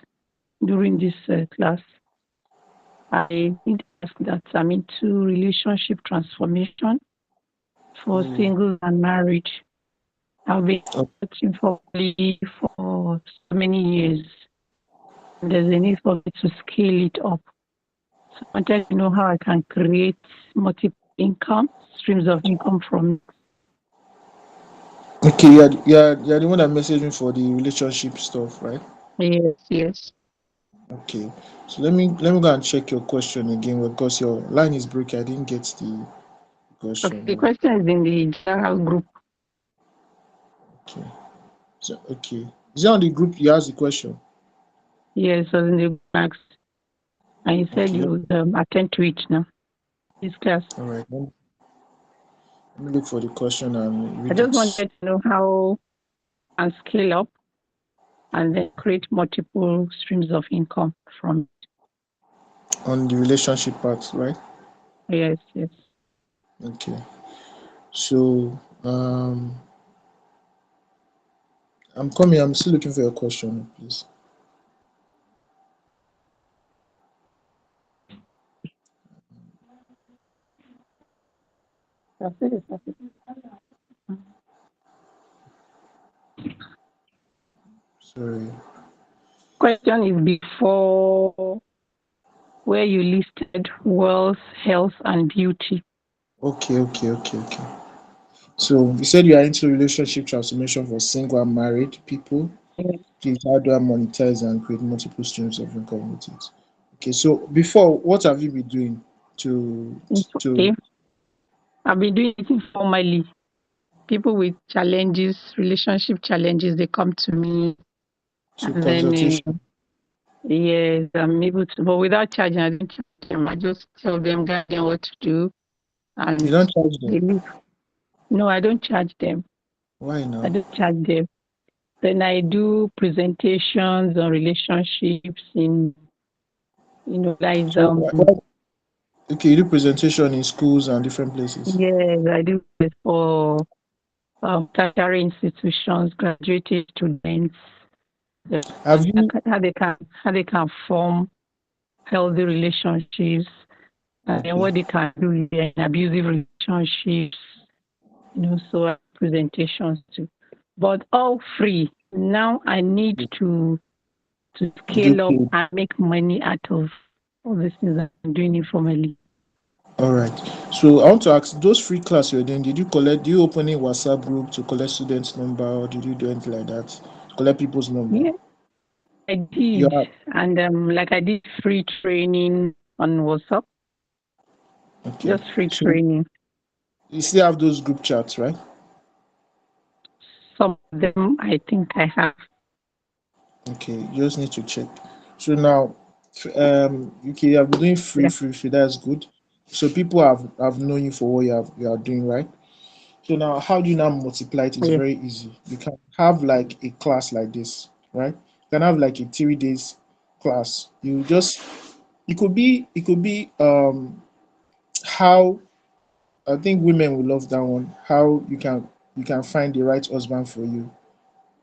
during this class. I did ask that I'm into relationship transformation for Mm, singles and married. I've been oh, searching for so many years. There's a need for me to scale it up. So I wanted to know how I can create multiple streams of income from. okay, you're the one that messaged me for the relationship stuff, right? Yes, yes. Okay. So let me go and check your question again, because your line is breaking. I didn't get the Okay, question. the question is in the general group. Okay. So okay. Is it on the group you asked the question? Yes, so in the max, and you said Okay. you would attend to it now. This class. All right. Let me look for the question and I read just it. wanted to know how and scale up and then create multiple streams of income from. On the relationship part, right? Yes, yes. Okay. So I'm coming. I'm still looking for your question, please. That's it. That's it. Sorry. Question is before where you listed wealth, health, and beauty. Okay. So you said you are into relationship transformation for single and married people. Yeah. Please, how do I monetize and create multiple streams of income with it? Okay, so before, what have you been doing to It's okay. to I've been doing it informally. People with challenges, relationship challenges, they come to me, to and then consultation? yes, I'm able to. But without charging, I don't charge them. I just tell them, guide them what to do, You and don't charge they them. leave. No, I don't charge them. Why I now? don't charge them. Then I do presentations on relationships in, guys. So okay, you do presentation in schools and different places. Yes, I do it for tertiary institutions, graduate students, Have you how they can form healthy relationships, and then okay? what they can do in abusive relationships. So presentations too, but all free. Now I need to Do scale up paid. and make money out of all these things that I'm doing informally. All right. So I want to ask those free class you're doing, did you open a WhatsApp group to collect students' number or did you do anything like that? Collect people's number. Yeah, I You did, have and like I did free training on WhatsApp, okay. just free So training. you still have those group chats, right? Some of them I think I have. Okay, you just need to check. So now okay, you have been doing Yeah, free, that's good. So people have known you for what you are doing, right? So now, how do you now multiply it? It's yeah, very easy. You can have like a class like this, right? You can have like a 3 days class. It could be how I think women will love that one. How you can find the right husband for you,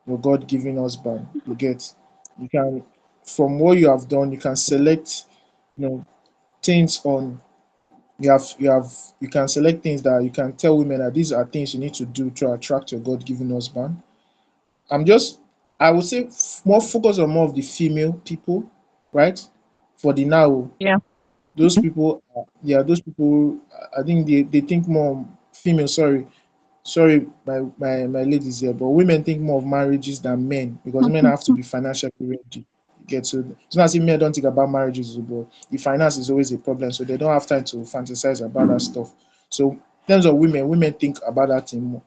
your God given husband. You can from what you have done, you can select you know things on you can select things that you can tell women that these are things you need to do to attract your God given husband. I'm just, I would say, more focus on more of the female people, right? For the now, yeah. those people, yeah, those people, I think they think more female. Sorry, my ladies here, but women think more of marriages than men because men have to be financially ready. Get to it's not as if men don't think about marriages, but the finance is always a problem, so they don't have time to fantasize about that stuff. So in terms of women think about that thing more.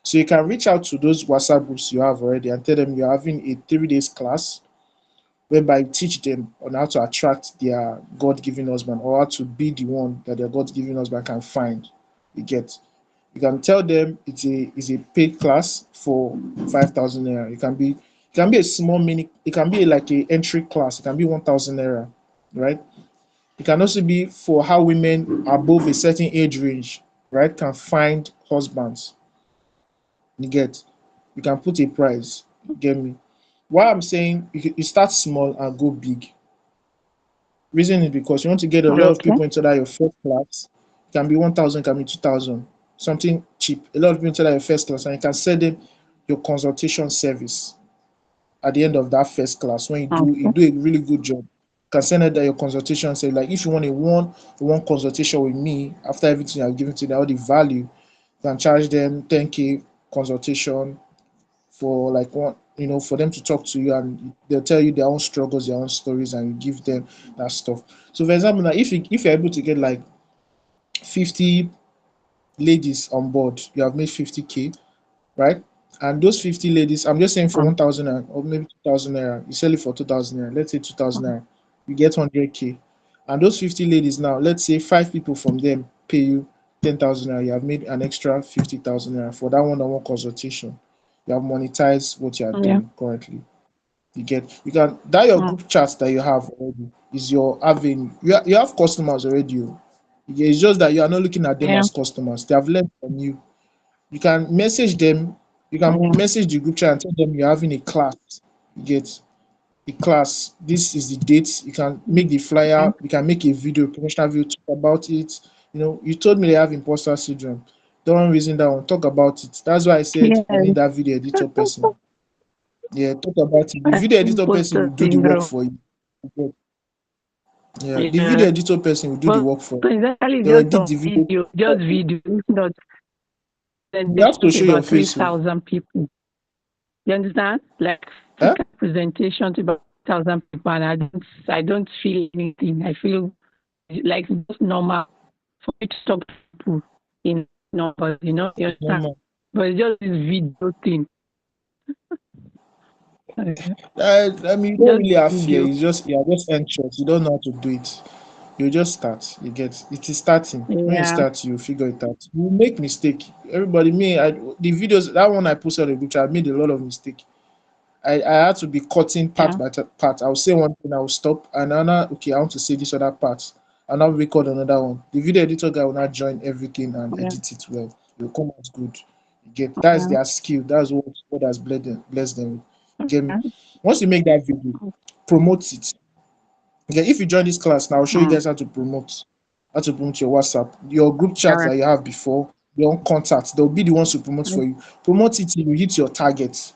So you can reach out to those WhatsApp groups you have already and tell them you're having a 3 days class whereby you teach them on how to attract their God-given husband or how to be the one that their God-given husband can find. You get. You can tell them it's a paid class for 5,000 naira. It can be a small mini. It can be like a entry class. It can be 1,000 naira, right? It can also be for how women above a certain age range, right, can find husbands. You get. You can put a price. You get me? Why I'm saying you start small and go big. Reason is because you want to get a lot of Okay. people into that your first class. It can be 1,000, can be 2,000, something cheap. A lot of people into that your first class, and you can sell them your consultation service at the end of that first class. When you Okay. do a really good job, you can send it that your consultation say like if you want a one consultation with me after everything I've given to them, all the value, you can charge them 10K consultation for like one for them to talk to you and they'll tell you their own struggles, their own stories, and you give them that stuff. So for example, now if you're able to get like 50 ladies on board, you have made 50K, right? And those 50 ladies, I'm just saying for Mm, 1,000 or maybe 2,000 naira, you sell it for 2,000 naira, let's say 2,000 mm, naira, you get 100K. And those 50 ladies now, let's say five people from them pay you 10,000 naira, you have made an extra 50,000 naira for that one-on-one consultation. You have monetized what you are yeah. doing currently. You can that your Mm, group chat that you have already is your avenue. You have customers already. Oh. It's just that you are not looking at them yeah. as customers. They have learned from you. You can message them. You can Yeah. message the group chat and tell them you're having a class. You get a class. This is the date. You can make the Okay. flyer. You can make a video, promotional video, talk about it. You told me they have imposter syndrome. Don't reason that one. Talk about it. That's why I said you Yes. need that video editor person. Yeah, talk about it. The video editor person will do the work syndrome. for you. Yeah, the Yeah. video editor person will do the But work for you. exactly They'll just edit on the video. video, just video. If not, then You they have to talk show your about face. 3,000 people. You understand? Like Huh? presentation to about 1,000 people, and I don't feel anything. I feel like just normal for me to talk to people in numbers, you know. You understand? Normal. But it's just this video thing. I mean, you don't Just really have fear. video. You're just anxious. You don't know how to do it. You just start. You get it is starting. When you Yeah. start, you figure it out. You make mistake. Everybody, the videos that one I posted on the group chat, I made a lot of mistake. I had to be cutting part Yeah. by part. I'll say one thing, I'll stop, and then okay, I want to say this other part, and I'll record another one. The video editor guy will not join everything and Yeah. edit it well. It will come out good. You get that's Yeah. their skill. That's what God has blessed them with. You get me? Yeah. Once you make that video, promote it. Okay, if you join this class now, I'll show you guys how to promote your WhatsApp, your group All chats right. that you have before, your own contacts. They'll be the ones to promote for you. Promote it till you hit your target.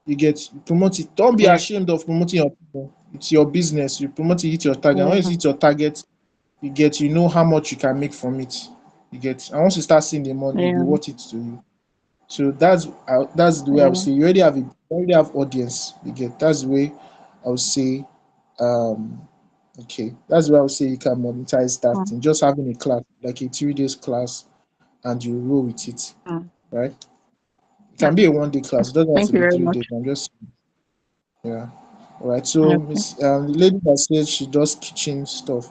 You promote it. Don't be Yeah. ashamed of promoting your people. It's your business. You promote it, hit your target. When you Yeah. hit your target, you know how much you can make from it. And once you start seeing the money, it'll be Yeah. worth it to you. So that's the way I would Yeah. say. You already have audience. That's the way I would say. Okay, that's why I would say you can monetize that thing. Just having a class, like a 3 days class, and you roll with it, right? It Yeah. can be a 1 day class. It doesn't have Thank to you be very 3 days. much. I'm just yeah. All right. So Okay. Miss the lady that says she does kitchen stuff.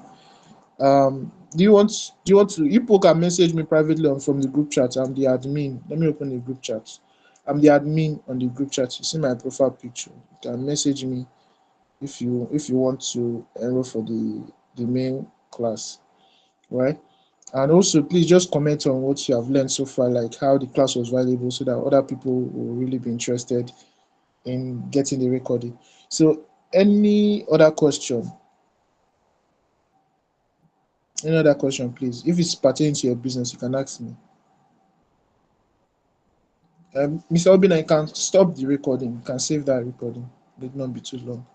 Do you want to you people can message me privately from the group chat. I'm the admin. Let me open the group chat. I'm the admin on the group chat. You see my profile picture. You can message me if you want to enroll for the main class, right? And also please just comment on what you have learned so far, like how the class was valuable, so that other people will really be interested in getting the recording. So any other question? Any other question, please? If it's pertaining to your business, you can ask me. Mr. Obina, you can stop the recording. You can save that recording. It will not be too long.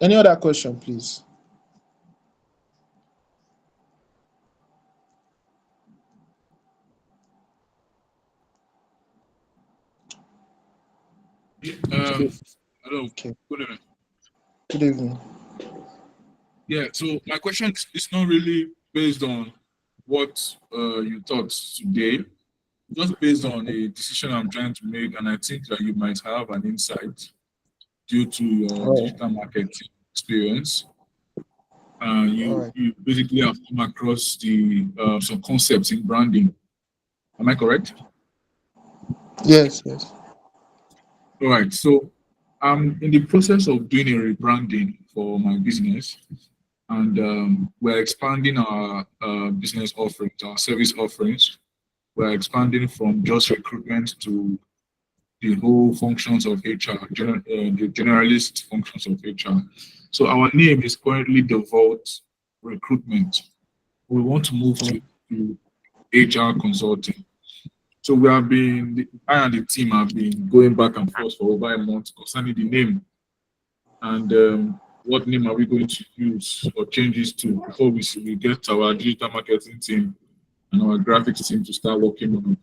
Any other question, please? Hello. Okay. Good evening. Good evening. Yeah, so my question is not really based on what you thought today, just based on a decision I'm trying to make, and I think that you might have an insight due to your All right. digital marketing experience. All You right. you basically have come across the some concepts in branding. Am I correct? Yes. Yes. All right. So I'm in the process of doing a rebranding for my business, and we're expanding our business offerings, our service offerings. We're expanding from just recruitment to the whole functions of HR, the generalist functions of HR. So our name is currently the Vault Recruitment. We want to move to HR consulting. So I and the team have been going back and forth for over a month concerning the name and what name are we going to use or changes to before we get our digital marketing team and our graphics team to start working on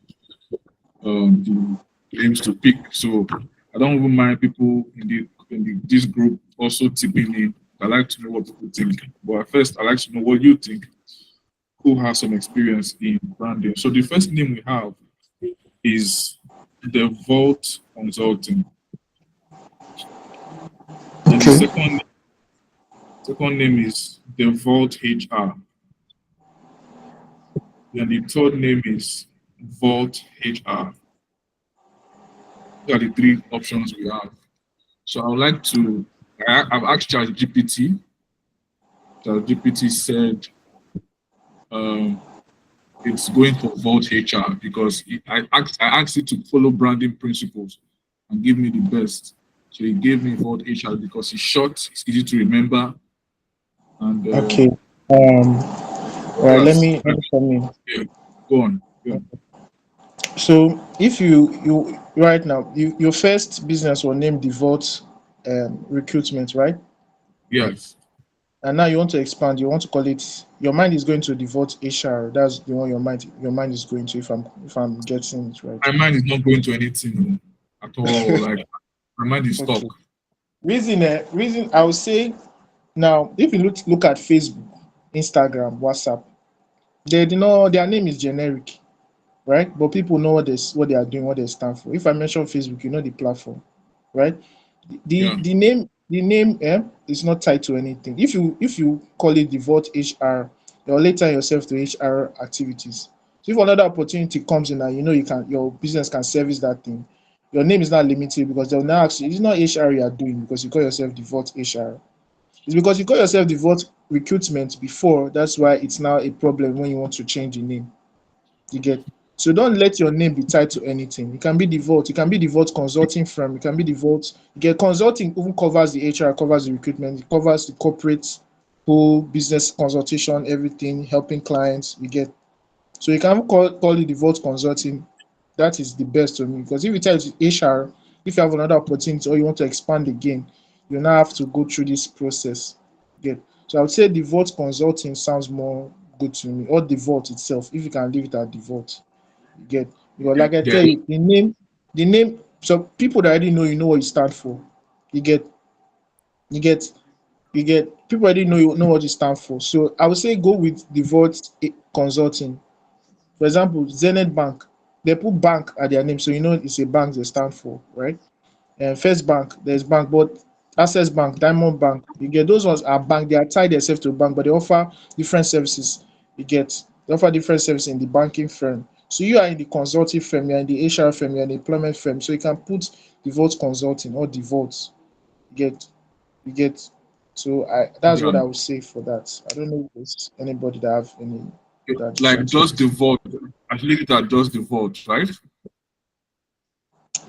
the names to pick. So I don't even mind people this group also tipping in. I like to know what people think. But first, I like to know what you think. Who has some experience in branding? So the first name we have is the Vault Consulting. Then the Okay. second name is the Vault HR. Then the third name is Vault HR. These are the three options we have. So I would like to, I've asked ChatGPT. ChatGPT said it's going for Vault HR because I asked it to follow branding principles and give me the best. So he gave me Vault HR because it's short, it's easy to remember, and Okay. Um. All right, let Yes. me come in. Yeah. Go on. Yeah. So if you right now your first business was named Devote Recruitment, right? Yes. And now you want to expand. You want to call it. Your mind is going to Devote HR. That's the one your mind is going to. If I'm getting it right. My mind is not going to anything at all. Like my mind is stuck. Okay. Reason I would say now, if you look at Facebook, Instagram, WhatsApp, their name is generic, right? But people know what they are doing, what they stand for. If I mention Facebook, you know the platform, right? The Yeah. the name the name is not tied to anything. If you call it Devote HR, you're later yourself to HR activities. So if another opportunity comes in and you know your business can service that thing, your name is not limited because they'll now ask you, it's not HR you are doing because you call yourself Devote HR. It's because you call yourself Devote Recruitment before. That's why it's now a problem when you want to change the name. You get. So don't let your name be tied to anything. It can be Devote. It can be Devote Consulting Firm. It can be Devote. You get consulting even covers the HR, covers the recruitment, it covers the corporate whole business consultation, everything, helping clients. You get. So you can even call it Devote Consulting. That is the best to me because if you tell it HR, if you have another opportunity or you want to expand again, you now have to go through this process. Get. So I would say Devote Consulting sounds more good to me, or Devote itself, if you can leave it at Devote. You get. Because Yeah. like I Yeah. tell you, the name, so people that already know what you stand for. You get, you get, you get people already know what you stand for. So I would say go with Devote Consulting. For example, Zenith Bank, they put bank at their name, so you know it's a bank they stand for, right? And First Bank, there's bank, but Access Bank, Diamond Bank, you get those ones are bank, they are tied themselves to a bank, but they offer different services. You get they offer different services in the banking firm. So you are in the consulting firm, you're in the HR firm, you're in the employment firm. So you can put Devote Consulting or Devote. You you get so that's what Yeah. I would say for that. I don't know if there's anybody that have any other Like addition to just it. the vote. I should leave it at just the vote, right?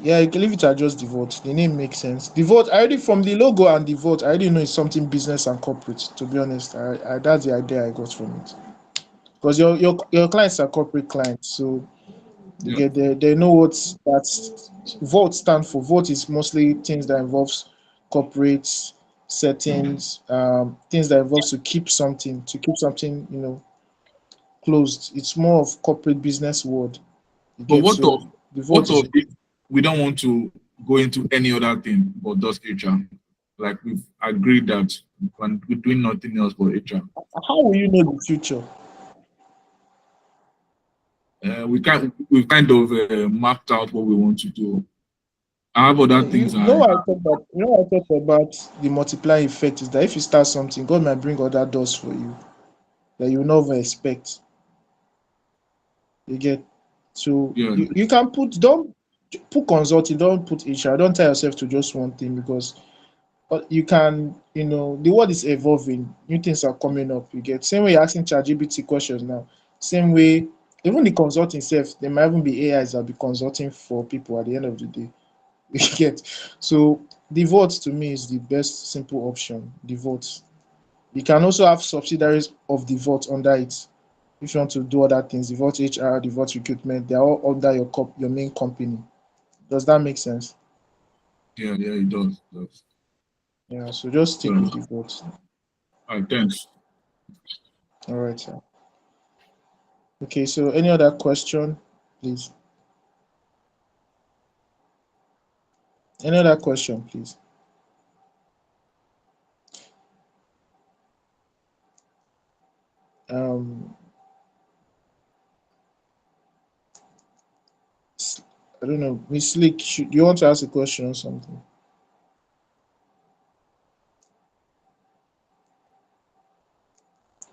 Yeah, you can leave it at just Devote. The name makes sense. Devote, I already from the logo and Devote, I already know it's something business and corporate. To be honest, that's the idea I got from it. Because your clients are corporate clients, so you Yeah. get they know what that Vault stand for. Vault is mostly things that involves corporate settings, things that involves to keep something closed. It's more of corporate business world. You But get so the what Vault is of if we don't want to go into any other thing but just HR? Like we've agreed that when we're doing nothing else but HR. how will you know the future? We've kind of mapped out what we want to do. I have other things You know what I talk about. You know what I talk about the multiplying effect is that if you start something, God might bring other doors for you that you never expect. You get so yeah. you can don't put consulting, don't put HR, don't tie yourself to just one thing because you can the world is evolving, new things are coming up. You get same way you're asking ChatGPT questions now, same way even the consulting self, there might even be AIs that be consulting for people at the end of the day. You get so Devote to me is the best simple option. Devote. You can also have subsidiaries of Devote under it. If you want to do other things, Devote HR, Devote Recruitment, they're all under your main company. Does that make sense? Yeah, yeah, it does. It does. Yeah, so just stick Yeah. with Devote. All right, thanks. All right, sir. Okay, so any other question, please? Any other question, please? Um, I don't know. Miss Slick, you want to ask a question or something?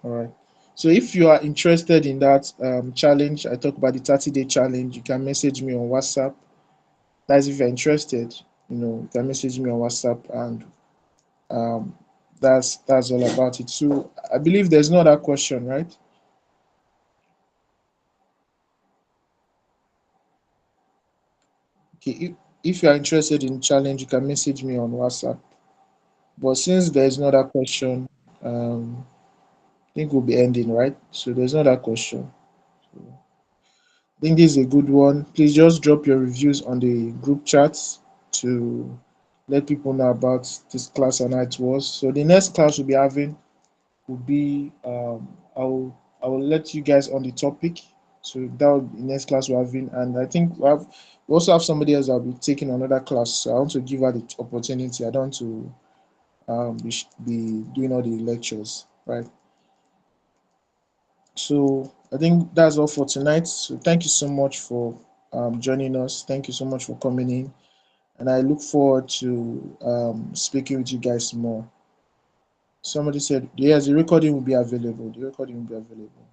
All right. So if you are interested in that challenge, I talk about the 30-day challenge, you can message me on WhatsApp. That's if you're interested, you can message me on WhatsApp and um, that's all about it. So I believe there's no other question, right? Okay, if you are interested in challenge, you can message me on WhatsApp. But since there is no other question, I think we'll be ending, right? So there's another question. So I think this is a good one. Please just drop your reviews on the group chats to let people know about this class and how it was. So the next class we'll be having will be I will let you guys on the topic. So that will be the next class we're having, and I think we also have somebody else that will be taking another class. So I want to give her the opportunity. I don't want to be doing all the lectures, right? So I think that's all for tonight. So thank you so much for joining us. Thank you so much for coming in, and I look forward to speaking with you guys more. Somebody said, yes, the recording will be available. The recording will be available.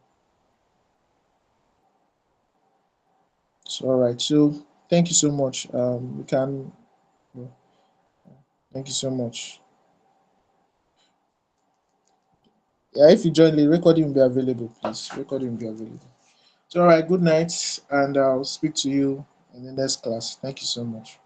So, all right. So, thank you so much. We can, thank you so much. Yeah, if you join, the recording will be available, please. Recording will be available. So, all right. Good night, and I'll speak to you in the next class. Thank you so much.